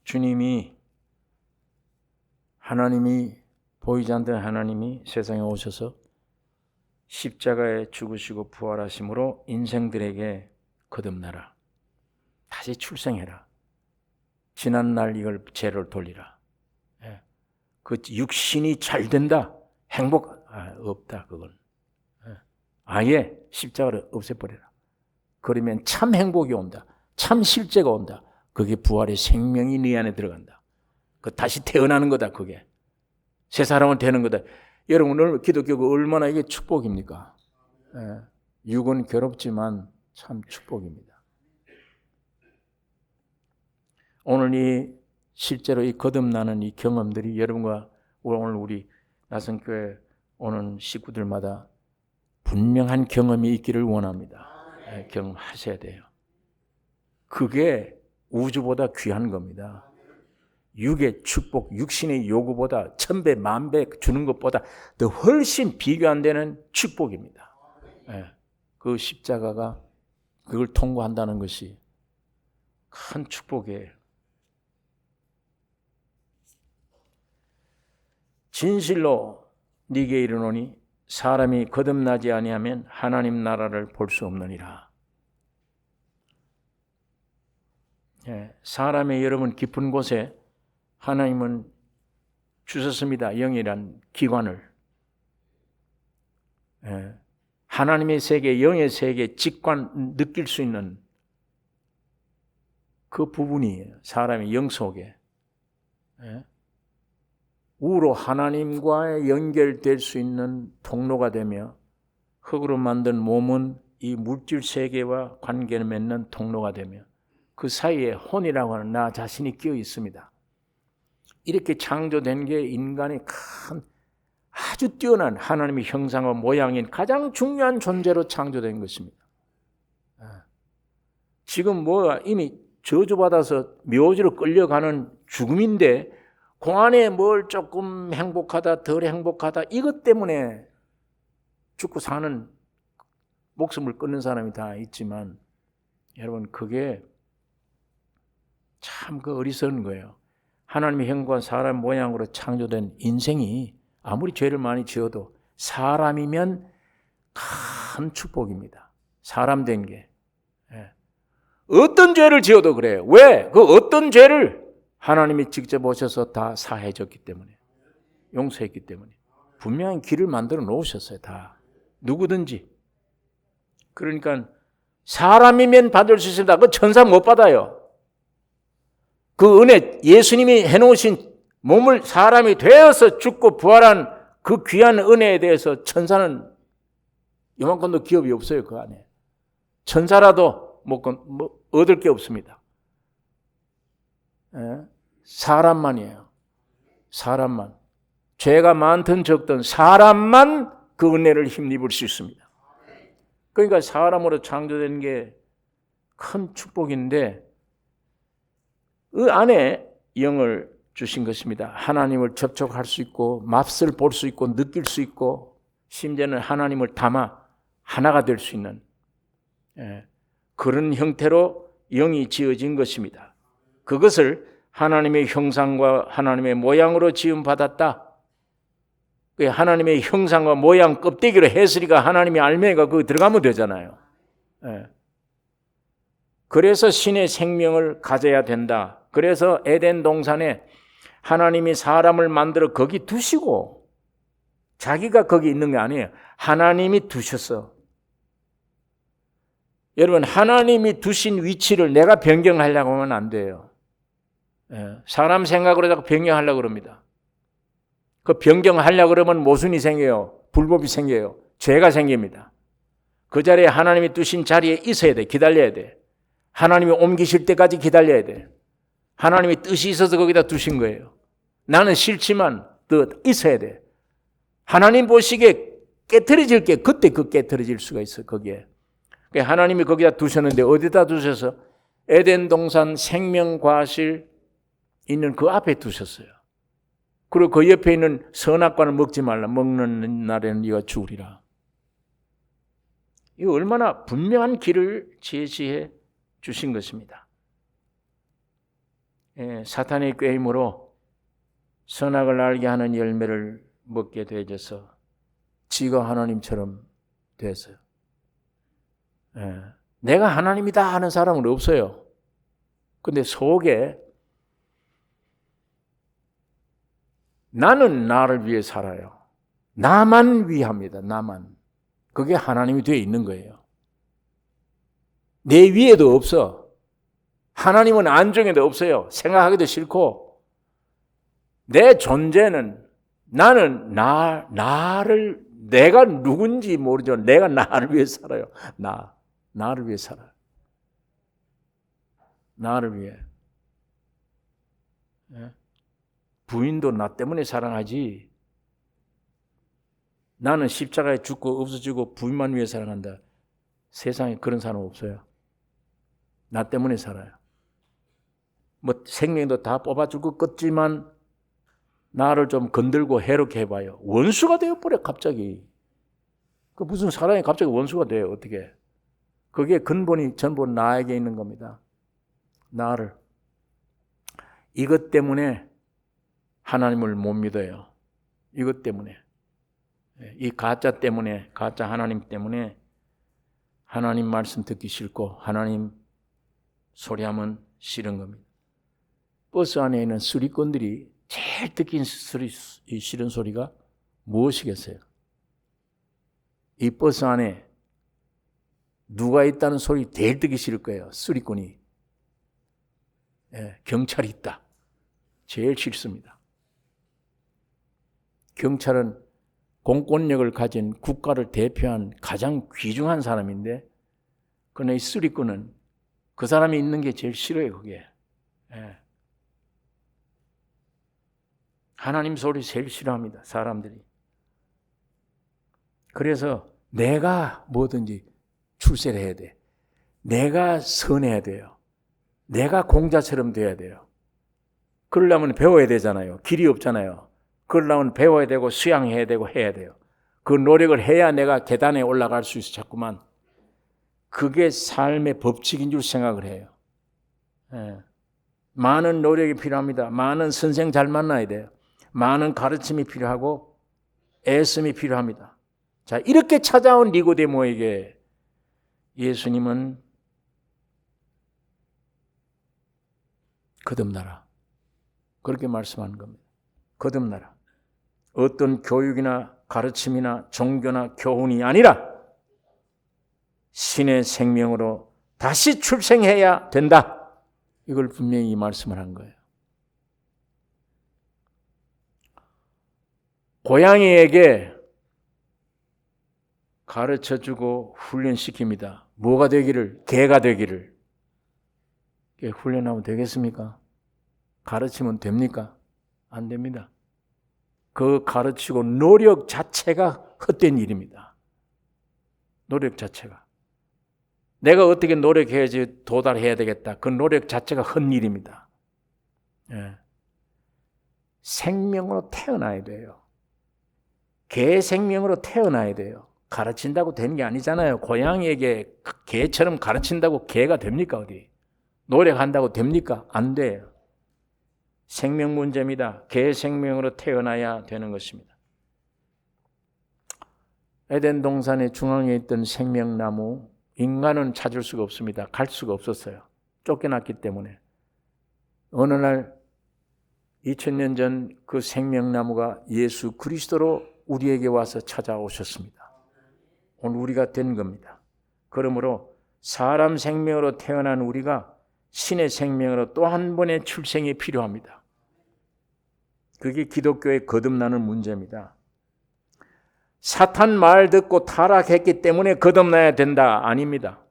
주님이 하나님이 보이지 않던 하나님이 세상에 오셔서 십자가에 죽으시고 부활하심으로 인생들에게 거듭나라. 다시 출생해라. 지난날 이걸 죄를 돌리라. 그 육신이 잘 된다. 행복 없다. 그건 아예 십자가를 없애버려라. 그러면 참 행복이 온다. 참 실제가 온다. 그게 부활의 생명이 네 안에 들어간다. 그 다시 태어나는 거다. 그게 새 사람은 되는 거다. 여러분 기독교가 얼마나 이게 축복입니까? 육은 괴롭지만 참 축복입니다. 오늘 이 실제로 이 거듭나는 이 경험들이 여러분과 오늘 우리 나성교회 오는 식구들마다 분명한 경험이 있기를 원합니다. 경험하셔야 돼요. 그게 우주보다 귀한 겁니다. 육의 축복, 육신의 요구보다 1000배, 10,000배 주는 것보다 더 훨씬 비교 안 되는 축복입니다. 그 십자가가 그걸 통과한다는 것이 큰 축복이에요. 진실로 네게 이르노니 사람이 거듭나지 아니하면 하나님 나라를 볼 수 없느니라. 사람의 여러분 깊은 곳에 하나님은 주셨습니다. 영이란 기관을. 하나님의 세계, 영의 세계 직관 느낄 수 있는 그 부분이 사람의 영 속에 우로 하나님과의 연결될 수 있는 통로가 되며 흙으로 만든 몸은 이 물질 세계와 관계를 맺는 통로가 되며 그 사이에 혼이라고 하는 나 자신이 끼어 있습니다. 이렇게 창조된 게 인간의 큰 아주 뛰어난 하나님의 형상과 모양인 가장 중요한 존재로 창조된 것입니다. 지금 이미 저주받아서 묘지로 끌려가는 죽음인데 그 안에 뭘 조금 행복하다 덜 행복하다 이것 때문에 죽고 사는 목숨을 끊는 사람이 다 있지만 여러분 그게 참 어리석은 거예요. 하나님의 형과 사람 모양으로 창조된 인생이 아무리 죄를 많이 지어도 사람이면 큰 축복입니다. 사람 된 게. 어떤 죄를 지어도 그래요. 왜? 그 어떤 죄를 하나님이 직접 오셔서 다 사해 줬기 때문에, 용서했기 때문에. 분명히 길을 만들어 놓으셨어요. 다. 누구든지. 그러니까 사람이면 받을 수 있습니다. 그 천사 못 받아요. 그 은혜, 예수님이 해놓으신 몸을 사람이 되어서 죽고 부활한 그 귀한 은혜에 대해서 천사는 요만큼도 기업이 없어요. 그 안에. 천사라도 얻을 게 없습니다. 사람만이에요. 사람만. 죄가 많든 적든 사람만 그 은혜를 힘입을 수 있습니다. 그러니까 사람으로 창조된 게 큰 축복인데 그 안에 영을 주신 것입니다. 하나님을 접촉할 수 있고 맛을 볼 수 있고 느낄 수 있고 심지어는 하나님을 담아 하나가 될 수 있는 그런 형태로 영이 지어진 것입니다. 그것을 하나님의 형상과 하나님의 모양으로 지음받았다. 하나님의 형상과 모양 껍데기로 해설이가 하나님의 알맹이가 거기 들어가면 되잖아요. 그래서 신의 생명을 가져야 된다. 그래서 에덴 동산에 하나님이 사람을 만들어 거기 두시고 자기가 거기 있는 게 아니에요. 하나님이 두셨어. 여러분 하나님이 두신 위치를 내가 변경하려고 하면 안 돼요. 사람 생각으로 자꾸 변경하려고 그럽니다. 그 변경하려고 그러면 모순이 생겨요. 불법이 생겨요. 죄가 생깁니다. 그 자리에 하나님이 두신 자리에 있어야 돼. 기다려야 돼. 하나님이 옮기실 때까지 기다려야 돼. 하나님이 뜻이 있어서 거기다 두신 거예요. 나는 싫지만 있어야 돼. 하나님 보시기에 깨트려질 게 그때 깨트려질 수가 있어. 거기에. 하나님이 거기다 두셨는데 어디다 두셔서 에덴 동산 생명과실 있는 그 앞에 두셨어요. 그리고 그 옆에 있는 선악과는 먹지 말라. 먹는 날에는 네가 죽으리라. 이 얼마나 분명한 길을 제시해 주신 것입니다. 사탄의 꾀임으로 선악을 알게 하는 열매를 먹게 되어져서 지가 하나님처럼 됐어요. 내가 하나님이다 하는 사람은 없어요. 근데 속에 나는 나를 위해 살아요. 나만 위합니다. 나만. 그게 하나님이 되어 있는 거예요. 내 위에도 없어. 하나님은 안중에도 없어요. 생각하기도 싫고. 내 존재는 나는 나를 내가 누군지 모르죠. 내가 나를 위해 살아요. 나를 위해 살아요. 나를 위해. 부인도 나 때문에 사랑하지. 나는 십자가에 죽고 없어지고 부인만 위해 사랑한다. 세상에 그런 사람 없어요. 나 때문에 살아요. 생명도 다 뽑아주고 껐지만 나를 좀 건들고 해롭게 해봐요. 원수가 되어버려 갑자기. 그 무슨 사람이 갑자기 원수가 돼요. 어떻게. 그게 근본이 전부 나에게 있는 겁니다. 나를. 이것 때문에 하나님을 못 믿어요. 이것 때문에, 이 가짜 때문에, 가짜 하나님 때문에 하나님 말씀 듣기 싫고 하나님 소리하면 싫은 겁니다. 버스 안에 있는 수리꾼들이 제일 듣기 싫은 소리가 무엇이겠어요? 이 버스 안에 누가 있다는 소리 제일 듣기 싫을 거예요. 수리꾼이. 경찰이 있다. 제일 싫습니다. 경찰은 공권력을 가진 국가를 대표한 가장 귀중한 사람인데, 그러나 이 수리꾼은 그 사람이 있는 게 제일 싫어요, 그게. 하나님 소리 제일 싫어합니다, 사람들이. 그래서 내가 뭐든지 출세를 해야 돼. 내가 선해야 돼요. 내가 공자처럼 돼야 돼요. 그러려면 배워야 되잖아요. 길이 없잖아요. 그러려면 배워야 되고 수양해야 되고 해야 돼요. 그 노력을 해야 내가 계단에 올라갈 수 있어 자꾸만. 그게 삶의 법칙인 줄 생각을 해요. 많은 노력이 필요합니다. 많은 선생 잘 만나야 돼요. 많은 가르침이 필요하고 애씀이 필요합니다. 자, 이렇게 찾아온 니고데모에게 예수님은 거듭나라, 그렇게 말씀하는 겁니다. 거듭나라. 어떤 교육이나 가르침이나 종교나 교훈이 아니라 신의 생명으로 다시 출생해야 된다. 이걸 분명히 말씀을 한 거예요. 고양이에게 가르쳐주고 훈련시킵니다. 뭐가 되기를? 개가 되기를. 훈련하면 되겠습니까? 가르치면 됩니까? 안 됩니다. 그 가르치고 노력 자체가 헛된 일입니다. 노력 자체가. 내가 어떻게 노력해야지 도달해야 되겠다. 그 노력 자체가 헛일입니다. 생명으로 태어나야 돼요. 개 생명으로 태어나야 돼요. 가르친다고 되는 게 아니잖아요. 고양이에게 개처럼 가르친다고 개가 됩니까? 어디? 노력한다고 됩니까? 안 돼요. 생명 문제입니다. 개 생명으로 태어나야 되는 것입니다. 에덴 동산의 중앙에 있던 생명나무, 인간은 찾을 수가 없습니다. 갈 수가 없었어요. 쫓겨났기 때문에. 어느 날 2000년 전 그 생명나무가 예수 그리스도로 우리에게 와서 찾아오셨습니다. 오늘 우리가 된 겁니다. 그러므로 사람 생명으로 태어난 우리가 신의 생명으로 또 한 번의 출생이 필요합니다. 그게 기독교의 거듭나는 문제입니다. 사탄 말 듣고 타락했기 때문에 거듭나야 된다. 아닙니다.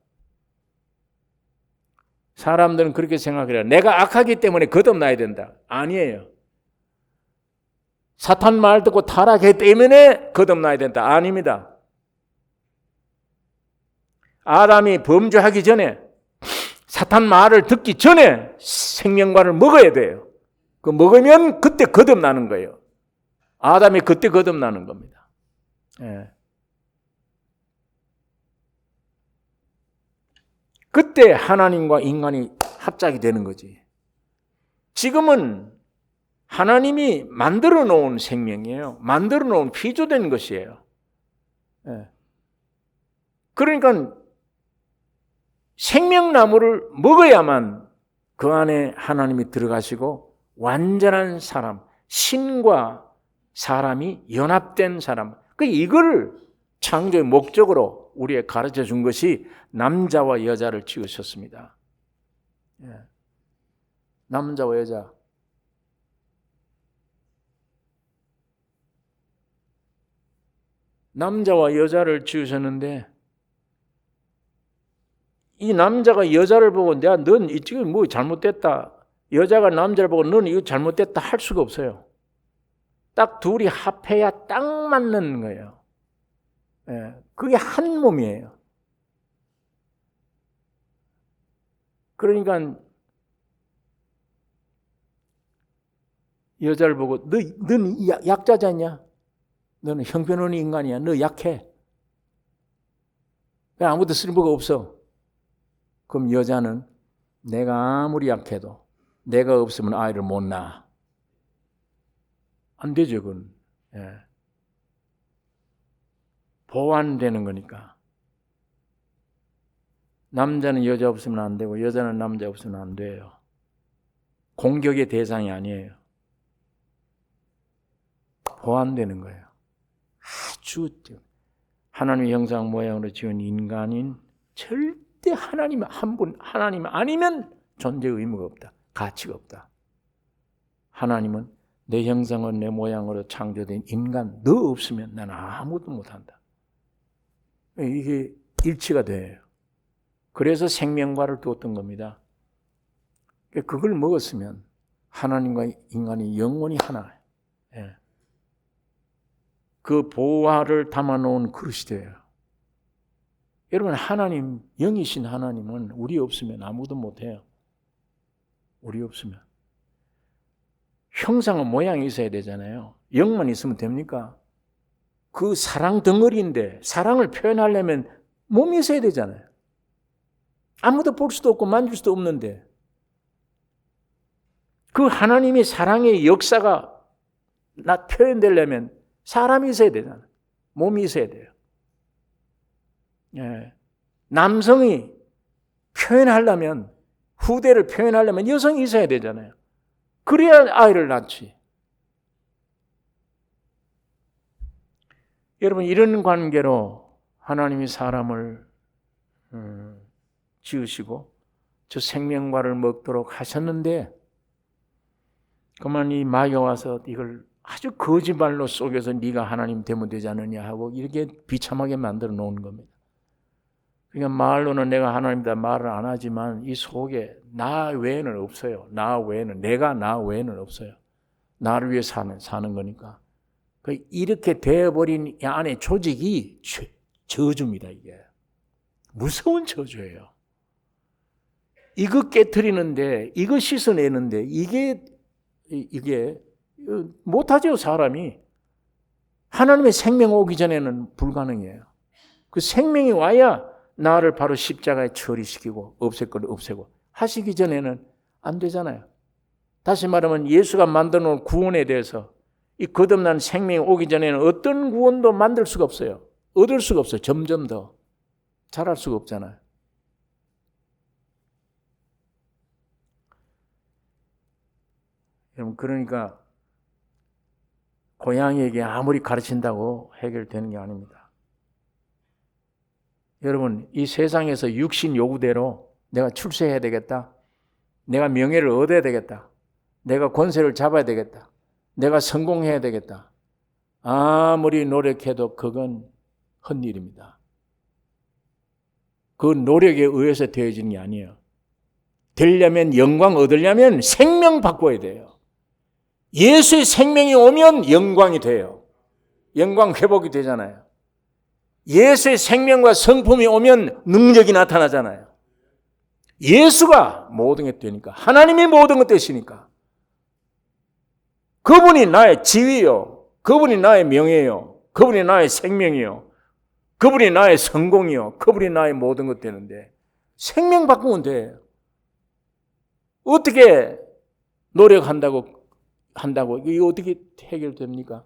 사람들은 그렇게 생각해요. 내가 악하기 때문에 거듭나야 된다. 아니에요. 사탄 말 듣고 타락했기 때문에 거듭나야 된다. 아닙니다. 아담이 범죄하기 전에, 사탄 말을 듣기 전에 생명과를 먹어야 돼요. 그 먹으면 그때 거듭나는 거예요. 아담이 그때 거듭나는 겁니다. 그때 하나님과 인간이 합작이 되는 거지. 지금은 하나님이 만들어 놓은 생명이에요. 만들어 놓은 피조된 것이에요. 그러니까 생명나무를 먹어야만 그 안에 하나님이 들어가시고 완전한 사람, 신과 사람이 연합된 사람. 이걸 창조의 목적으로 우리에게 가르쳐 준 것이 남자와 여자를 지으셨습니다. 남자와 여자. 남자와 여자를 지으셨는데, 이 남자가 여자를 보고 넌 이쪽이 뭐 잘못됐다, 여자가 남자를 보고 넌 이거 잘못됐다 할 수가 없어요. 딱 둘이 합해야 딱 맞는 거예요. 그게 한 몸이에요. 그러니까 여자를 보고 너는 약자잖냐? 너는 형편없는 인간이야. 너 약해. 아무도 쓸모가 없어. 그럼 여자는 내가 아무리 약해도 내가 없으면 아이를 못 낳아. 안 되죠, 그건. 예. 보완되는 거니까. 남자는 여자 없으면 안 되고 여자는 남자 없으면 안 돼요. 공격의 대상이 아니에요. 보완되는 거예요. 아주 하나님의 형상 모양으로 지은 인간인 절대 하나님 한 분, 하나님 아니면 존재 의무가 없다. 가치가 없다. 하나님은 내 형상과 내 모양으로 창조된 인간 너 없으면 나는 아무것도 못한다. 이게 일치가 돼요. 그래서 생명과를 두었던 겁니다. 그걸 먹었으면 하나님과 인간이 영원히 하나예요. 예. 그 보화를 담아놓은 그릇이 돼요. 여러분 하나님, 영이신 하나님은 우리 없으면 아무도 못해요. 우리 없으면. 형상은 모양이 있어야 되잖아요. 영만 있으면 됩니까? 그 사랑 덩어리인데 사랑을 표현하려면 몸이 있어야 되잖아요. 아무도 볼 수도 없고 만질 수도 없는데 그 하나님의 사랑의 역사가 표현되려면 사람이 있어야 되잖아요. 몸이 있어야 돼요. 예. 남성이 표현하려면 후대를 표현하려면 여성이 있어야 되잖아요. 그래야 아이를 낳지. 여러분 이런 관계로 하나님이 사람을 지으시고 저 생명과를 먹도록 하셨는데 그만 이 마귀가 와서 이걸 아주 거짓말로 속여서 네가 하나님 되면 되지 않느냐 하고 이렇게 비참하게 만들어 놓은 겁니다. 그러니까 말로는 내가 하나님이다 말을 안 하지만 이 속에 나 외에는 없어요. 나 외에는 내가 나 외에는 없어요. 나를 위해 사는 거니까. 이렇게 되어버린 이 안에 조직이 저주입니다. 이게 무서운 저주예요. 이거 깨트리는데 이거 씻어내는데 이게 못하죠. 사람이. 하나님의 생명 오기 전에는 불가능해요. 그 생명이 와야 나를 바로 십자가에 처리시키고 없앨 걸 없애고 하시기 전에는 안 되잖아요. 다시 말하면 예수가 만들어 놓은 구원에 대해서 이 거듭난 생명이 오기 전에는 어떤 구원도 만들 수가 없어요. 얻을 수가 없어요. 점점 더 잘할 수가 없잖아요. 여러분 그러니까 고양이에게 아무리 가르친다고 해결되는 게 아닙니다. 여러분 이 세상에서 육신 요구대로 내가 출세해야 되겠다. 내가 명예를 얻어야 되겠다. 내가 권세를 잡아야 되겠다. 내가 성공해야 되겠다. 아무리 노력해도 그건 헛일입니다. 그 노력에 의해서 되어지는 게 아니에요. 되려면 영광 얻으려면 생명 바꿔야 돼요. 예수의 생명이 오면 영광이 돼요. 영광 회복이 되잖아요. 예수의 생명과 성품이 오면 능력이 나타나잖아요. 예수가 모든 게 되니까 하나님이 모든 것 되시니까 그분이 나의 지위요. 그분이 나의 명예요. 그분이 나의 생명이요. 그분이 나의 성공이요. 그분이 나의 모든 것 되는데 생명 바꾸면 돼. 어떻게 노력한다고 이거 어떻게 해결됩니까?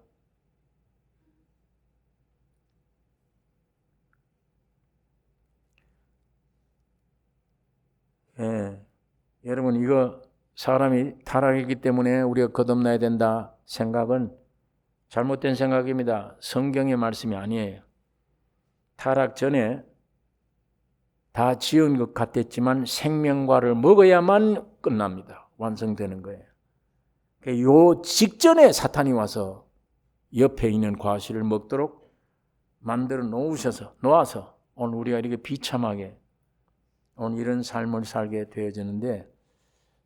예. 여러분 이거 사람이 타락했기 때문에 우리가 거듭나야 된다 생각은 잘못된 생각입니다. 성경의 말씀이 아니에요. 타락 전에 다 지은 것 같았지만 생명과를 먹어야만 끝납니다. 완성되는 거예요. 요 직전에 사탄이 와서 옆에 있는 과실을 먹도록 만들어 놓아서 오늘 우리가 이렇게 비참하게 오늘 이런 삶을 살게 되어지는데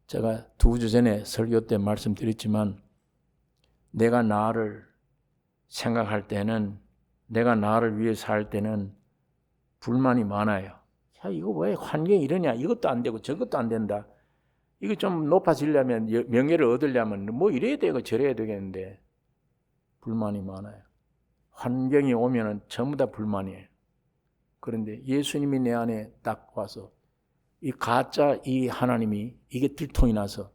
제가 2주 전에 설교 때 말씀드렸지만 내가 나를 생각할 때는 내가 나를 위해 살 때는 불만이 많아요. 야, 이거 왜 환경이 이러냐? 이것도 안 되고 저것도 안 된다. 이거 좀 높아지려면 명예를 얻으려면 뭐 이래야 되고 저래야 되겠는데 불만이 많아요. 환경이 오면은 전부 다 불만이에요. 그런데 예수님이 내 안에 딱 와서 이 가짜 이 하나님이 이게 들통이 나서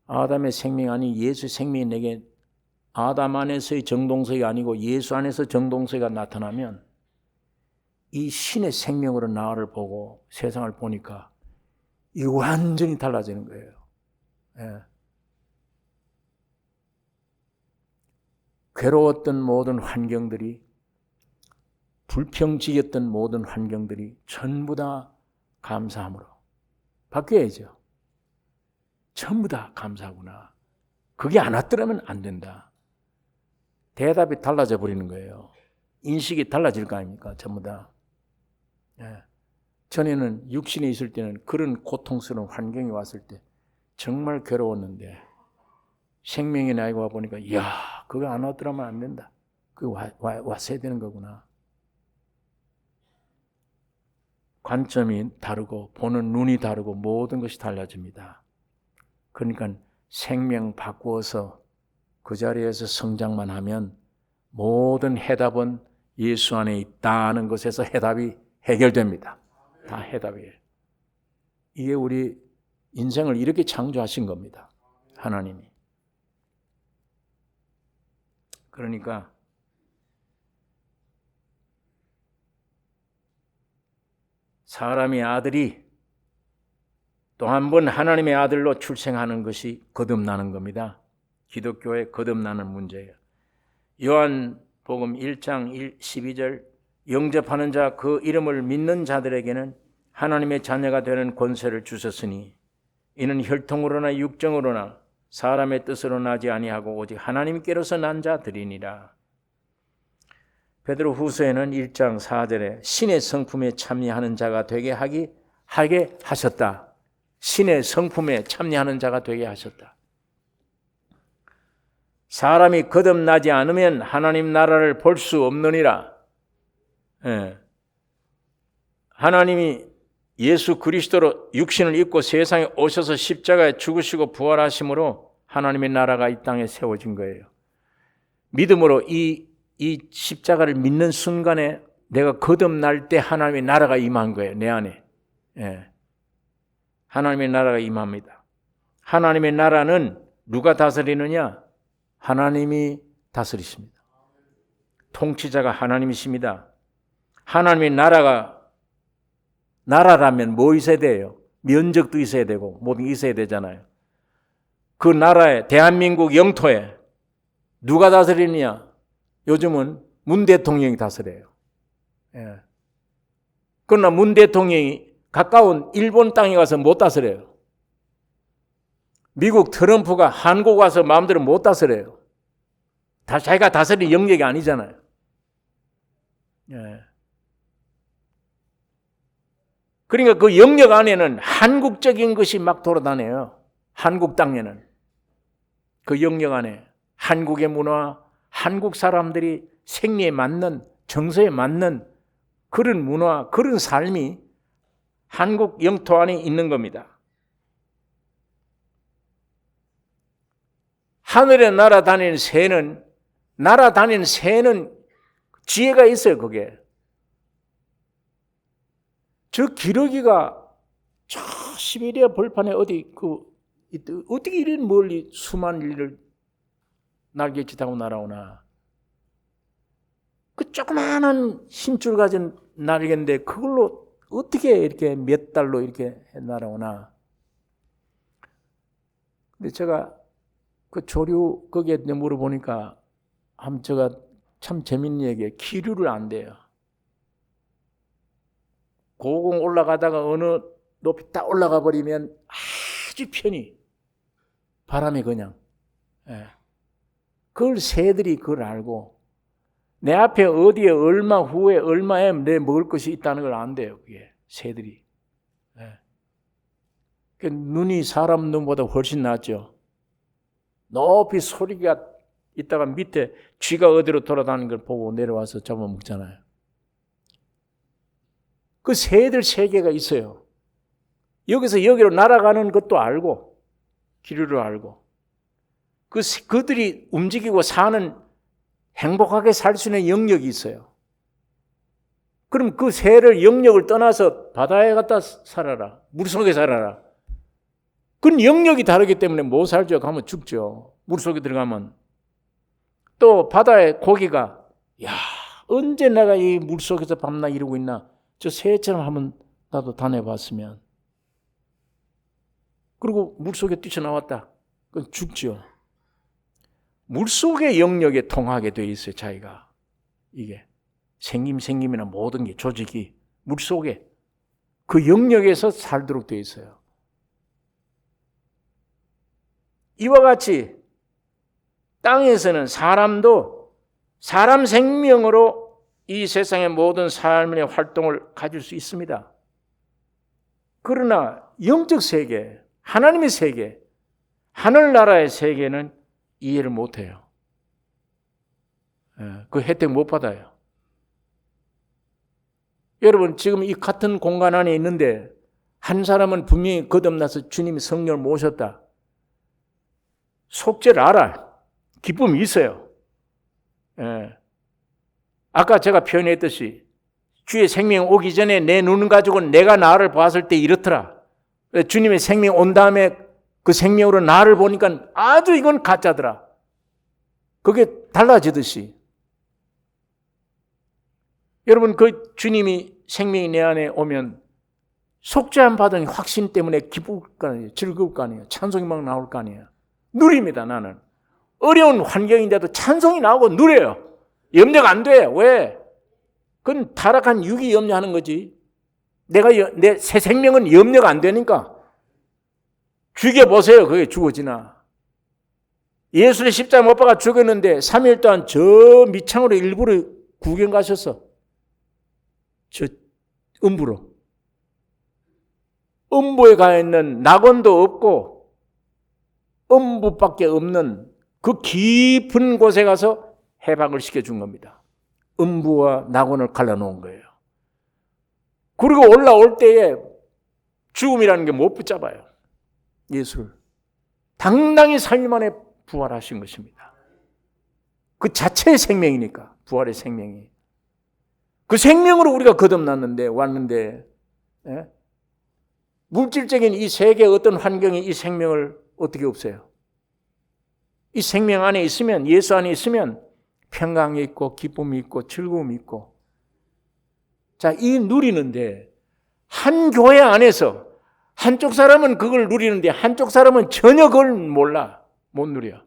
아담의 생명이 아닌 예수 생명이 내게 아담 안에서의 정동석이 아니고 예수 안에서 정동석이가 나타나면 이 신의 생명으로 나를 보고 세상을 보니까 이 완전히 달라지는 거예요. 예. 괴로웠던 모든 환경들이, 불평지였던 모든 환경들이 전부 다 감사함으로 바뀌어야죠. 전부 다 감사하구나. 그게 안 왔더라면 안 된다. 대답이 달라져 버리는 거예요. 인식이 달라질 거 아닙니까? 전부 다. 예. 전에는 육신에 있을 때는 그런 고통스러운 환경이 왔을 때 정말 괴로웠는데 생명의 나이가 와보니까 이야, 그거 안 왔더라면 안 된다. 그거 왔어야 되는 거구나. 관점이 다르고 보는 눈이 다르고 모든 것이 달라집니다. 그러니까 생명 바꾸어서 그 자리에서 성장만 하면 모든 해답은 예수 안에 있다는 것에서 해답이 해결됩니다. 다 해답이에요. 이게 우리 인생을 이렇게 창조하신 겁니다. 하나님이. 그러니까 사람의 아들이 또 한 번 하나님의 아들로 출생하는 것이 거듭나는 겁니다. 기독교의 거듭나는 문제예요. 요한복음 1장 12절 영접하는 자 그 이름을 믿는 자들에게는 하나님의 자녀가 되는 권세를 주셨으니 이는 혈통으로나 육정으로나 사람의 뜻으로 나지 아니하고 오직 하나님께로서 난 자들이니라. 베드로 후서에는 1장 4절에 신의 성품에 참여하는 자가 되게 하게 하셨다. 신의 성품에 참여하는 자가 되게 하셨다. 사람이 거듭나지 않으면 하나님 나라를 볼 수 없느니라. 예. 하나님이 예수 그리스도로 육신을 입고 세상에 오셔서 십자가에 죽으시고 부활하심으로 하나님의 나라가 이 땅에 세워진 거예요. 믿음으로 이 십자가를 믿는 순간에 내가 거듭날 때 하나님의 나라가 임한 거예요. 내 안에. 예. 하나님의 나라가 임합니다. 하나님의 나라는 누가 다스리느냐? 하나님이 다스리십니다. 통치자가 하나님이십니다. 하나님의 나라라면 뭐 있어야 돼요? 면적도 있어야 되고 모든 게 있어야 되잖아요. 그 나라에 대한민국 영토에 누가 다스리느냐? 요즘은 문 대통령이 다스려요. 예. 그러나 문 대통령이 가까운 일본 땅에 가서 못 다스려요. 미국 트럼프가 한국 와서 마음대로 못 다스려요. 다 자기가 다스릴 영역이 아니잖아요. 예. 그러니까 그 영역 안에는 한국적인 것이 막 돌아다녀요. 한국 땅에는. 그 영역 안에 한국의 문화, 한국 사람들이 생리에 맞는, 정서에 맞는 그런 문화, 그런 삶이 한국 영토 안에 있는 겁니다. 하늘에 날아다니는 새는 지혜가 있어요, 그게. 저 기러기가 저 시베리아 벌판에 어떻게 이런 멀리 수만 리를 날개짓 하고 날아오나. 그 조그마한 힘줄 가진 날개인데 그걸로 어떻게 이렇게 몇 달로 이렇게 날아오나. 근데 제가 그 조류 거기에 물어보니까 제가 참 재밌는 얘기예요. 기류를 안 돼요. 고공 올라가다가 어느 높이 딱 올라가 버리면 아주 편히 바람이 그냥. 예. 그걸 새들이 그걸 알고 내 앞에 어디에 얼마 후에 얼마에 내 먹을 것이 있다는 걸 안대요. 그게 새들이. 예. 그 눈이 사람 눈보다 훨씬 낫죠. 높이 소리가 있다가 밑에 쥐가 어디로 돌아다니는 걸 보고 내려와서 잡아먹잖아요. 그 새들 세계가 있어요. 여기서 여기로 날아가는 것도 알고 기류를 알고 그들이 움직이고 사는 행복하게 살 수 있는 영역이 있어요. 그럼 그 새를 영역을 떠나서 바다에 갔다 살아라. 물속에 살아라. 그건 영역이 다르기 때문에 못 살죠. 가면 죽죠. 물속에 들어가면. 또 바다의 고기가 야, 언제 내가 이 물속에서 밤낮 이루고 있나? 저 새처럼 한번 나도 다녀봤으면. 그리고 물속에 뛰쳐나왔다. 그건 죽죠. 물속의 영역에 통하게 돼 있어요, 자기가. 이게 생김이나 모든 게 조직이 물속에 그 영역에서 살도록 돼 있어요. 이와 같이 땅에서는 사람도 사람 생명으로 이 세상의 모든 삶의 활동을 가질 수 있습니다. 그러나 영적 세계, 하나님의 세계, 하늘나라의 세계는 이해를 못해요. 그 혜택 못 받아요. 여러분 지금 이 같은 공간 안에 있는데 한 사람은 분명히 거듭나서 주님이 성령을 모셨다. 속죄를 알아. 기쁨이 있어요. 아까 제가 표현했듯이 주의 생명 오기 전에 내 눈 가지고는 내가 나를 봤을 때 이렇더라. 주님의 생명 온 다음에 그 생명으로 나를 보니까 아주 이건 가짜더라. 그게 달라지듯이 여러분 그 주님이 생명이 내 안에 오면 속죄함 받은 확신 때문에 기쁠 거 아니에요. 즐거울 거 아니에요. 찬송이 막 나올 거 아니에요. 누립니다. 나는 어려운 환경인데도 찬송이 나오고 누려요. 염려가 안 돼. 왜? 그건 타락한 육이 염려하는 거지. 내 새 생명은 염려가 안 되니까. 죽여보세요. 그게 죽어지나. 예수를 십자가 못 박아 죽였는데 3일 동안 저 밑창으로 일부러 구경 가셨어. 저 음부로. 음부에 가 있는 낙원도 없고 음부밖에 없는 그 깊은 곳에 가서 해방을 시켜준 겁니다. 음부와 낙원을 갈라놓은 거예요. 그리고 올라올 때에 죽음이라는 게 못 붙잡아요. 예수를. 당당히 3일 만에 부활하신 것입니다. 그 자체의 생명이니까. 부활의 생명이. 그 생명으로 우리가 거듭났는데 왔는데 물질적인 이 세계의 어떤 환경이 이 생명을 어떻게 없애요? 이 생명 안에 있으면 예수 안에 있으면 평강이 있고 기쁨이 있고 즐거움이 있고 자, 이 누리는데 한 교회 안에서 한쪽 사람은 그걸 누리는데 한쪽 사람은 전혀 그걸 몰라. 못 누려.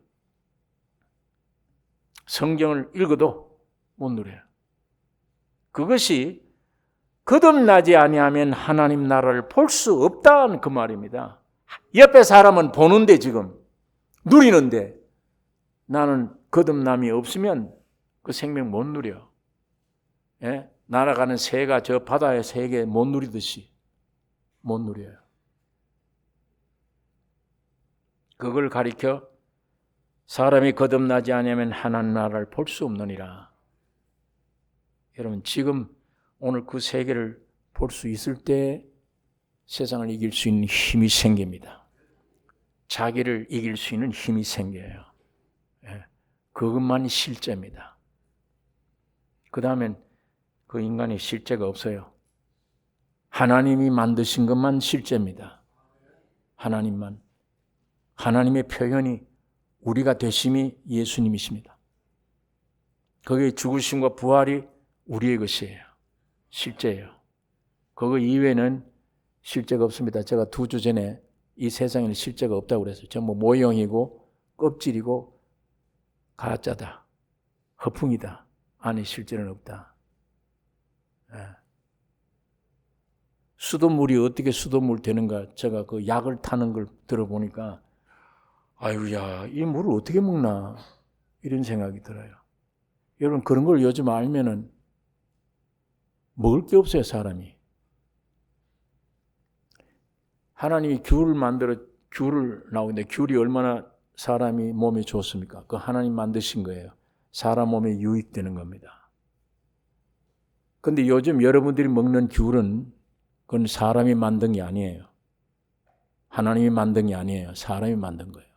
성경을 읽어도 못 누려요. 그것이 거듭나지 아니하면 하나님 나라를 볼 수 없다는 그 말입니다. 옆에 사람은 보는데 지금 누리는데 나는 거듭남이 없으면 그 생명 못 누려. 예? 날아가는 새가 저 바다의 새에 못 누리듯이 못 누려요. 그걸 가리켜 사람이 거듭나지 않으면 하나님 나라를 볼 수 없느니라. 여러분 지금 오늘 그 세계를 볼 수 있을 때 세상을 이길 수 있는 힘이 생깁니다. 자기를 이길 수 있는 힘이 생겨요. 그것만이 실제입니다. 그 다음엔 그 인간의 실제가 없어요. 하나님이 만드신 것만 실제입니다. 하나님만. 하나님의 표현이 우리가 되심이 예수님이십니다. 거기에 죽으심과 부활이 우리의 것이에요. 실제예요. 그거 이외에는 실제가 없습니다. 제가 2주 전에 이 세상에는 실제가 없다고 그랬어요. 전부 모형이고 껍질이고 가짜다. 허풍이다. 안에 실제는 없다. 수돗물이 어떻게 수돗물 되는가 제가 그 약을 타는 걸 들어보니까 아유야 이 물을 어떻게 먹나 이런 생각이 들어요. 여러분 그런 걸 요즘 알면은 먹을 게 없어요 사람이. 하나님이 귤을 만들어 귤을 나오는데 귤이 얼마나 사람이 몸에 좋습니까? 그 하나님 만드신 거예요. 사람 몸에 유익되는 겁니다. 근데 요즘 여러분들이 먹는 귤은 그건 사람이 만든 게 아니에요. 하나님이 만든 게 아니에요. 사람이 만든 거예요.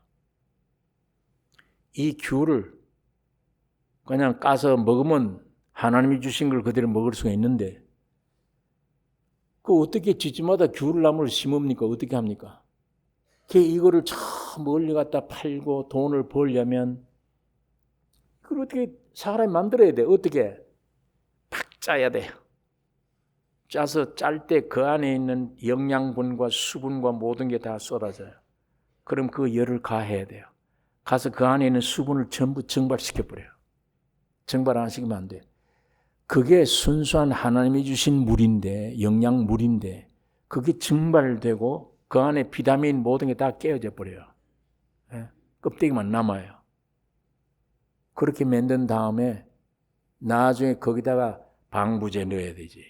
이 귤을 그냥 까서 먹으면 하나님이 주신 걸 그대로 먹을 수가 있는데 그 어떻게 집집마다 귤나무를 심읍니까? 어떻게 합니까? 이거를 저 멀리 갖다 팔고 돈을 벌려면 그걸 어떻게 사람이 만들어야 돼? 어떻게? 팍 짜야 돼요. 짜서 짤 때 그 안에 있는 영양분과 수분과 모든 게 다 쏟아져요. 그럼 그 열을 가해야 돼요. 가서 그 안에 있는 수분을 전부 증발시켜버려요. 증발 안 시키면 안 돼요. 그게 순수한 하나님이 주신 물인데, 영양물인데, 그게 증발되고 그 안에 비타민 모든 게 다 깨어져 버려요. 예? 껍데기만 남아요. 그렇게 만든 다음에 나중에 거기다가 방부제 넣어야 되지.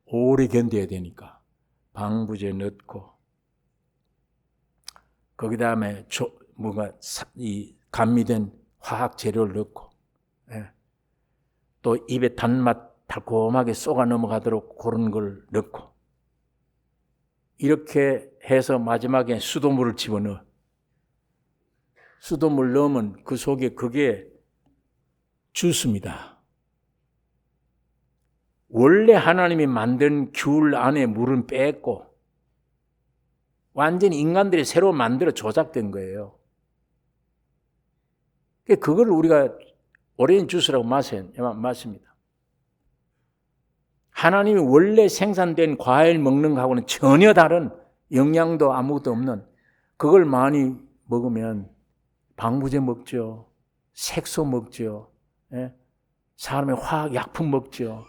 오래 견뎌야 되니까 방부제 넣고 거기 다음에 이 감미된 화학 재료를 넣고 또 입에 단맛 달콤하게 쏘가 넘어가도록 그런 걸 넣고 이렇게 해서 마지막에 수돗물을 집어넣어. 수돗물 넣으면 그 속에 그게 주스입니다. 원래 하나님이 만든 귤 안에 물은 뺐고 완전히 인간들이 새로 만들어 조작된 거예요. 그걸 우리가 오렌지 주스라고 마십니다. 하나님이 원래 생산된 과일 먹는 거하고는 전혀 다른 영양도 아무것도 없는 그걸 많이 먹으면 방부제 먹죠. 색소 먹죠. 사람의 화학 약품 먹죠.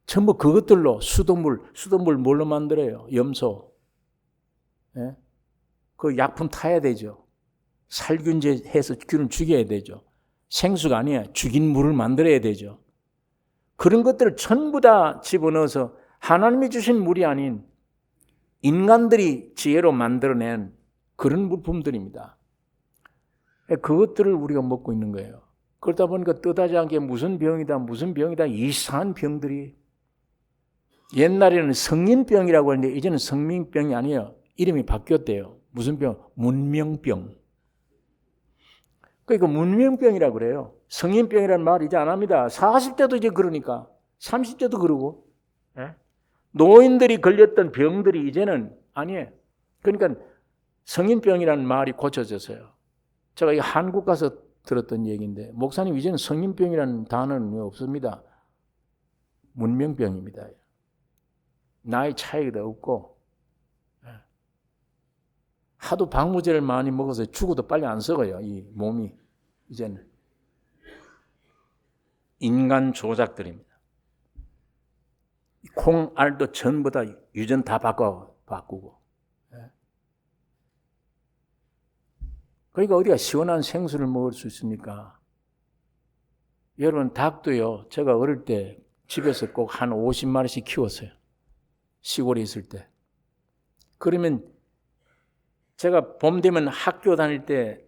전부 그것들로 수돗물 뭘로 만들어요? 염소. 그 약품 타야 되죠. 살균제 해서 균을 죽여야 되죠. 생수가 아니야. 죽인 물을 만들어야 되죠. 그런 것들을 전부 다 집어넣어서 하나님이 주신 물이 아닌 인간들이 지혜로 만들어낸 그런 물품들입니다. 그것들을 우리가 먹고 있는 거예요. 그러다 보니까 뜻하지 않게 무슨 병이다 이상한 병들이 옛날에는 성인병이라고 했는데 이제는 성민병이 아니에요. 이름이 바뀌었대요. 무슨 병? 문명병. 그러니까 문명병이라고 그래요. 성인병이라는 말 이제 안 합니다. 40대도 이제 그러니까 30대도 그러고 노인들이 걸렸던 병들이 이제는 아니에요. 그러니까 성인병이라는 말이 고쳐졌어요. 제가 이 한국 가서 들었던 얘기인데 목사님 이제는 성인병이라는 단어는 없습니다. 문명병입니다. 나이 차이가 없고 하도 방부제를 많이 먹어서 죽어도 빨리 안 썩어요. 이 몸이 이제는 인간 조작들입니다. 콩알도 전부 다 유전 다 바꾸고. 그러니까 어디가 시원한 생수를 먹을 수 있습니까? 여러분 닭도요. 제가 어릴 때 집에서 꼭 한 50마리씩 키웠어요. 시골에 있을 때. 그러면 제가 봄 되면 학교 다닐 때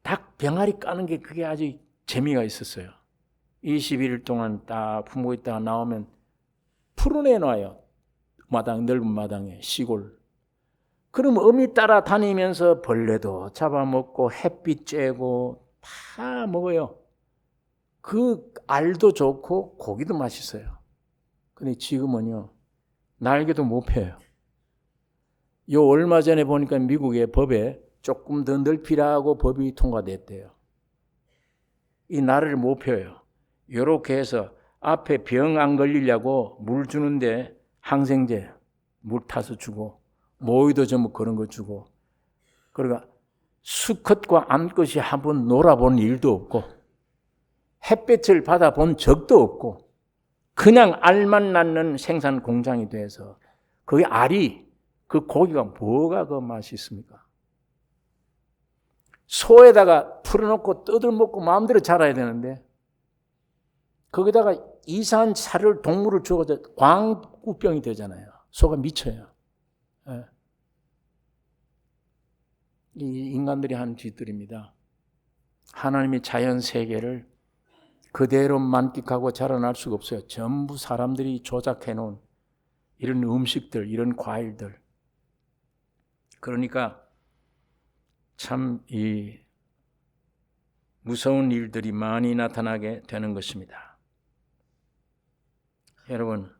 닭 병아리 까는 게 그게 아주 재미가 있었어요. 21일 동안 딱 품고 있다가 나오면 풀어내놔요. 넓은 마당에 시골. 그럼 어미 따라 다니면서 벌레도 잡아먹고 햇빛 쬐고 다 먹어요. 그 알도 좋고 고기도 맛있어요. 근데 지금은요. 날개도 못 펴요. 요 얼마 전에 보니까 미국의 법에 조금 더 넓히라고 법이 통과됐대요. 이 날을 못 펴요. 요렇게 해서 앞에 병 안 걸리려고 물 주는데 항생제 물 타서 주고 모이도 전부 그런 거 주고 그러니까 수컷과 암컷이 한번 놀아본 일도 없고 햇빛을 받아본 적도 없고 그냥 알만 낳는 생산 공장이 돼서 그 알이 그 고기가 뭐가 그 맛이 있습니까? 소에다가 풀어놓고 뜯어먹고 마음대로 자라야 되는데 거기다가 이상한 살을 동물을 주어서 광우병이 되잖아요. 소가 미쳐요. 이 인간들이 한 짓들입니다. 하나님의 자연 세계를 그대로 만끽하고 자라날 수가 없어요. 전부 사람들이 조작해놓은 이런 음식들, 이런 과일들. 그러니까 참 이 무서운 일들이 많이 나타나게 되는 것입니다. 여러분,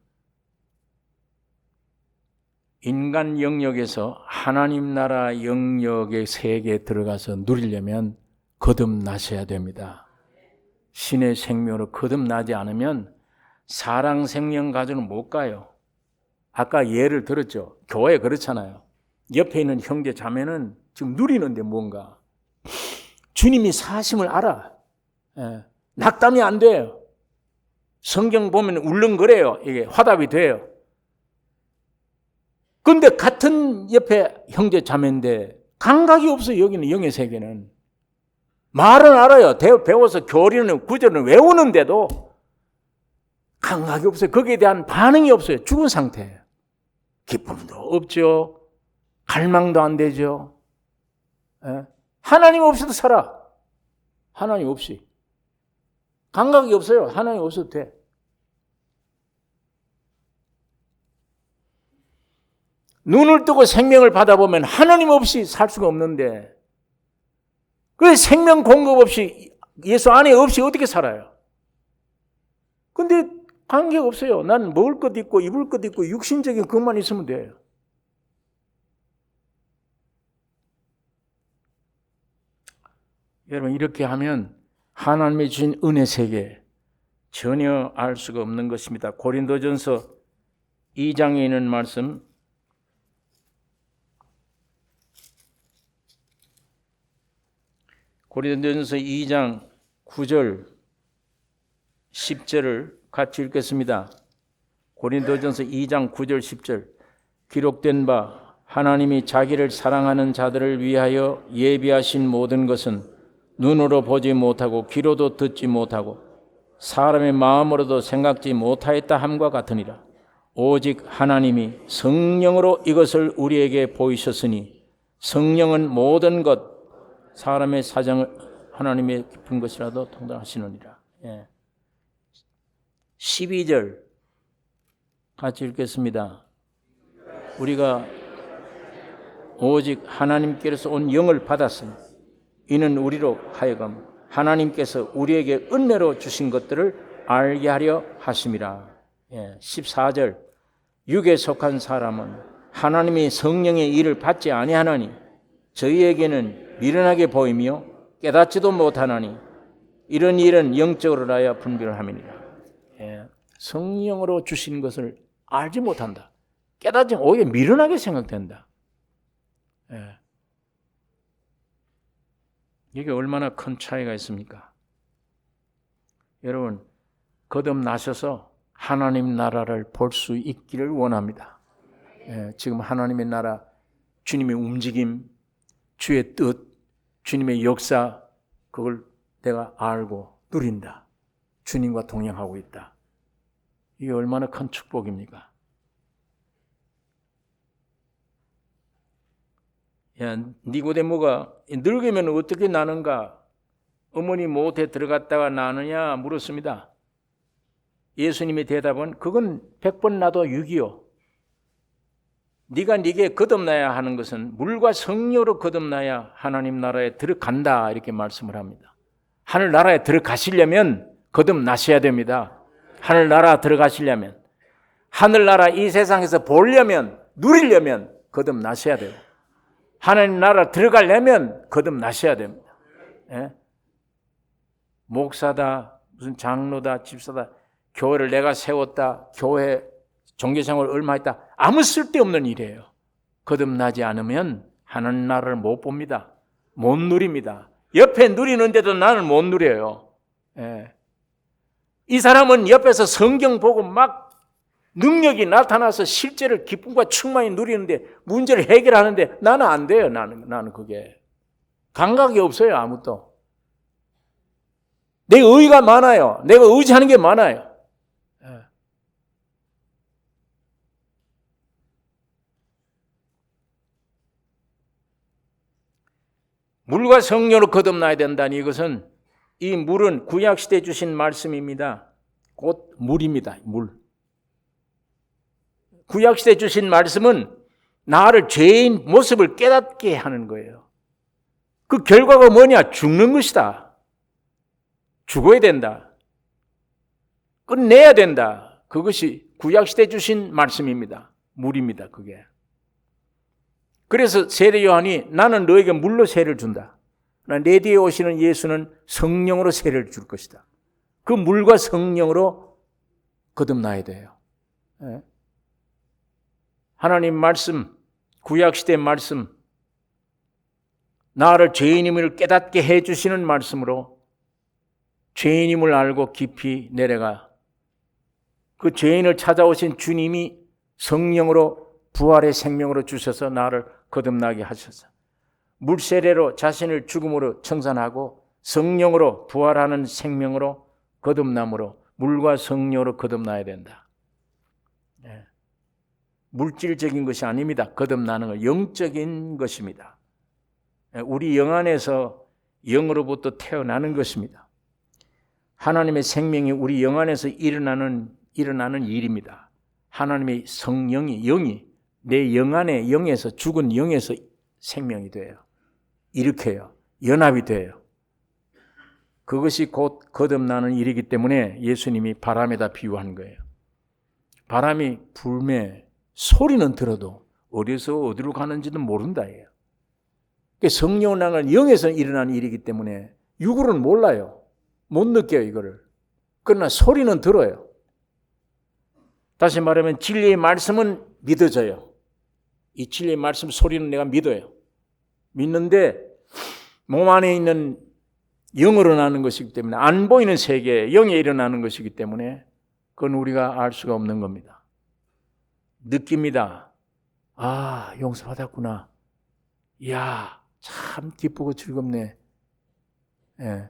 인간 영역에서 하나님 나라 영역의 세계에 들어가서 누리려면 거듭나셔야 됩니다. 신의 생명으로 거듭나지 않으면 사랑 생명 가지고는 못 가요. 아까 예를 들었죠. 교회 그렇잖아요. 옆에 있는 형제 자매는 지금 누리는데 뭔가 주님이 사심을 알아. 낙담이 안 돼요. 성경 보면 울렁거려요. 이게 화답이 돼요. 그런데 같은 옆에 형제 자매인데 감각이 없어요. 여기는 영의 세계는. 말은 알아요. 배워서 교리는 구절은 외우는데도 감각이 없어요. 거기에 대한 반응이 없어요. 죽은 상태예요. 기쁨도 없죠. 갈망도 안 되죠. 하나님 없이도 살아. 하나님 없이. 감각이 없어요. 하나님 없어도 돼. 눈을 뜨고 생명을 받아보면 하나님 없이 살 수가 없는데 그 생명 공급 없이 예수 안에 없이 어떻게 살아요? 근데 관계가 없어요. 난 먹을 것 있고 입을 것 있고 육신적인 것만 있으면 돼요. 여러분 이렇게 하면 하나님이 주신 은혜 세계 전혀 알 수가 없는 것입니다. 고린도전서 2장에 있는 말씀 고린도전서 2장 9절 10절을 같이 읽겠습니다. 고린도전서 2장 9절 10절 기록된 바 하나님이 자기를 사랑하는 자들을 위하여 예비하신 모든 것은 눈으로 보지 못하고 귀로도 듣지 못하고 사람의 마음으로도 생각지 못하였다 함과 같으니라. 오직 하나님이 성령으로 이것을 우리에게 보이셨으니 성령은 모든 것 사람의 사정을 하나님의 깊은 것이라도 통달하시느니라. 12절 같이 읽겠습니다. 우리가 오직 하나님께로서 온 영을 받았으니 이는 우리로 하여금 하나님께서 우리에게 은혜로 주신 것들을 알게 하려 하심이라. 14절 육에 속한 사람은 하나님이 성령의 일을 받지 아니하나니 저희에게는 미련하게 보이며 깨닫지도 못하나니 이런 일은 영적으로 하여 분별을 함이니라. 성령으로 주신 것을 알지 못한다. 깨닫지 오히려 미련하게 생각된다. 이게 얼마나 큰 차이가 있습니까? 여러분 거듭나셔서 하나님 나라를 볼 수 있기를 원합니다. 지금 하나님의 나라 주님의 움직임 주의 뜻, 주님의 역사 그걸 내가 알고 누린다. 주님과 동행하고 있다. 이게 얼마나 큰 축복입니까? 야, 니고데모가 늙으면 어떻게 나는가? 어머니 못에 들어갔다가 나느냐 물었습니다. 예수님의 대답은 그건 100번 나도 6이요. 네가 네게 거듭나야 하는 것은 물과 성령으로 거듭나야 하나님 나라에 들어간다 이렇게 말씀을 합니다. 하늘나라에 들어가시려면 거듭나셔야 됩니다. 하늘나라 들어가시려면 하늘나라 이 세상에서 보려면 누리려면 거듭나셔야 돼요. 하나님 나라 들어가려면 거듭나셔야 됩니다. 목사다 무슨 장로다 집사다 교회를 내가 세웠다 교회 종교생활을 얼마 했다. 아무 쓸데없는 일이에요. 거듭나지 않으면 하나님 나라를 못 봅니다. 못 누립니다. 옆에 누리는데도 나는 못 누려요. 이 사람은 옆에서 성경 보고 막 능력이 나타나서 실제로 기쁨과 충만히 누리는데 문제를 해결하는데 나는 안 돼요. 나는 그게. 감각이 없어요. 아무것도. 내 의가 많아요. 내가 의지하는 게 많아요. 물과 성령으로 거듭나야 된다니 이것은 이 물은 구약시대에 주신 말씀입니다. 곧 물입니다. 물. 구약시대에 주신 말씀은 나를 죄인 모습을 깨닫게 하는 거예요. 그 결과가 뭐냐? 죽는 것이다. 죽어야 된다. 끝내야 된다. 그것이 구약시대에 주신 말씀입니다. 물입니다. 그게. 그래서 세례 요한이 나는 너에게 물로 세례를 준다. 내 뒤에 오시는 예수는 성령으로 세례를 줄 것이다. 그 물과 성령으로 거듭나야 돼요. 하나님 말씀, 구약시대 말씀, 나를 죄인임을 깨닫게 해주시는 말씀으로 죄인임을 알고 깊이 내려가 그 죄인을 찾아오신 주님이 성령으로 부활의 생명으로 주셔서 나를 거듭나게 하셔서 물세례로 자신을 죽음으로 청산하고 성령으로 부활하는 생명으로 거듭남으로 물과 성령으로 거듭나야 된다. 물질적인 것이 아닙니다. 거듭나는 건 영적인 것입니다. 우리 영 안에서 영으로부터 태어나는 것입니다. 하나님의 생명이 우리 영 안에서 일어나는 일입니다. 하나님의 성령이 영이 내 영 안에 영에서 죽은 영에서 생명이 돼요. 일으켜요. 연합이 돼요. 그것이 곧 거듭나는 일이기 때문에 예수님이 바람에다 비유한 거예요. 바람이 불매 소리는 들어도 어디서 어디로 가는지는 모른다. 성령을 향한 영에서 일어나는 일이기 때문에 육으로는 몰라요. 못 느껴요, 이거를. 그러나 소리는 들어요. 다시 말하면 진리의 말씀은 믿어져요. 이 진리의 말씀 소리는 내가 믿어요. 믿는데 몸 안에 있는 영으로 나는 것이기 때문에 안 보이는 세계에 영에 일어나는 것이기 때문에 그건 우리가 알 수가 없는 겁니다. 느낍니다. 아, 용서받았구나. 이야, 참 기쁘고 즐겁네. 예.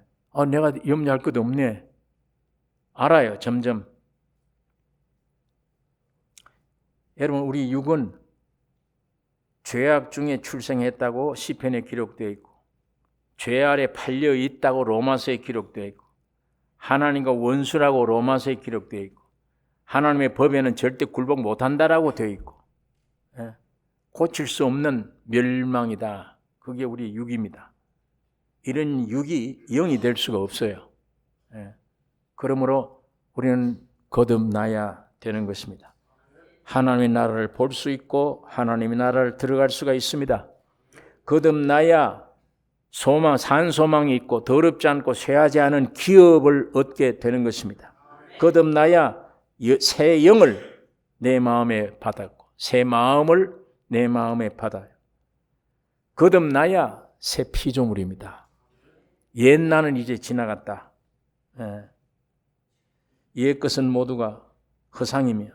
내가 염려할 것도 없네. 알아요, 점점. 여러분, 우리 육은 죄악 중에 출생했다고 시편에 기록되어 있고 죄 아래 팔려 있다고 로마서에 기록되어 있고 하나님과 원수라고 로마서에 기록되어 있고 하나님의 법에는 절대 굴복 못한다라고 되어 있고 고칠 수 없는 멸망이다. 그게 우리 육입니다. 이런 육이 영이 될 수가 없어요. 그러므로 우리는 거듭나야 되는 것입니다. 하나님의 나라를 볼 수 있고 하나님의 나라를 들어갈 수가 있습니다. 거듭나야 산 소망이 있고 더럽지 않고 쇠하지 않은 기업을 얻게 되는 것입니다. 거듭나야 새 영을 내 마음에 받았고 새 마음을 내 마음에 받아요. 거듭나야 새 피조물입니다. 옛 나는 이제 지나갔다. 옛 것은 모두가 허상이며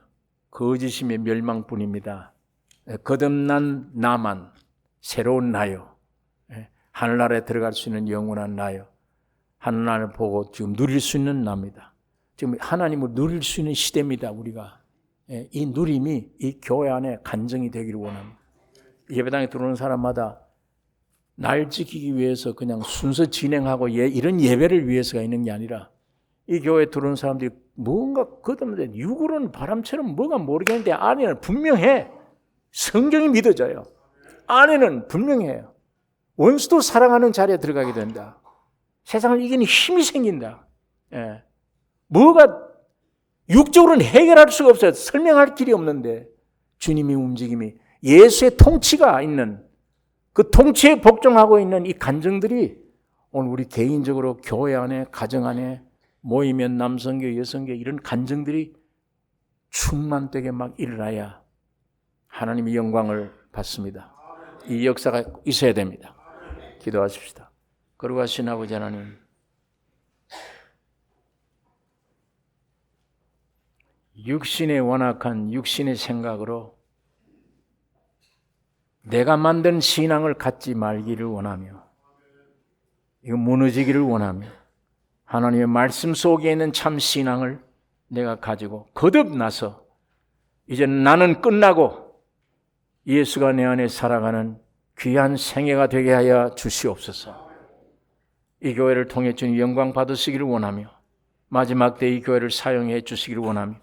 거짓이며 멸망뿐입니다. 거듭난 나만 새로운 나요. 하늘나라에 들어갈 수 있는 영원한 나요. 하늘나라를 보고 지금 누릴 수 있는 나입니다. 지금 하나님을 누릴 수 있는 시대입니다. 우리가 이 누림이 이 교회 안에 간증이 되기를 원합니다. 예배당에 들어오는 사람마다 날 지키기 위해서 그냥 순서 진행하고 이런 예배를 위해서가 있는 게 아니라 이 교회에 들어오는 사람들이 뭔가 거듭나는데 육으로는 바람처럼 뭐가 모르겠는데 안에는 분명해. 성경이 믿어져요. 안에는 분명해요. 원수도 사랑하는 자리에 들어가게 된다. 세상을 이기는 힘이 생긴다. 뭐가 육적으로는 해결할 수가 없어요. 설명할 길이 없는데 주님의 움직임이 예수의 통치가 있는 그 통치에 복종하고 있는 이 간증들이 오늘 우리 개인적으로 교회 안에 가정 안에 모이면 남성교 여성교 이런 간증들이 충만되게 막 일어나야 하나님의 영광을 받습니다. 이 역사가 있어야 됩니다. 기도하십시다. 거룩하신 아버지 하나님, 육신의 완악한 육신의 생각으로 내가 만든 신앙을 갖지 말기를 원하며 이거 무너지기를 원하며 하나님의 말씀 속에 있는 참 신앙을 내가 가지고 거듭나서 이제 나는 끝나고 예수가 내 안에 살아가는 귀한 생애가 되게 하여 주시옵소서. 이 교회를 통해 주님 영광 받으시기를 원하며 마지막 때 이 교회를 사용해 주시기를 원하며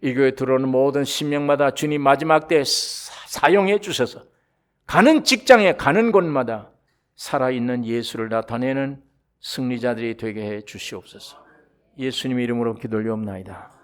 이 교회에 들어오는 모든 신명마다 주님 마지막 때 사용해 주셔서 가는 직장에 가는 곳마다 살아있는 예수를 나타내는 승리자들이 되게 해 주시옵소서. 예수님의 이름으로 기도 올리옵나이다.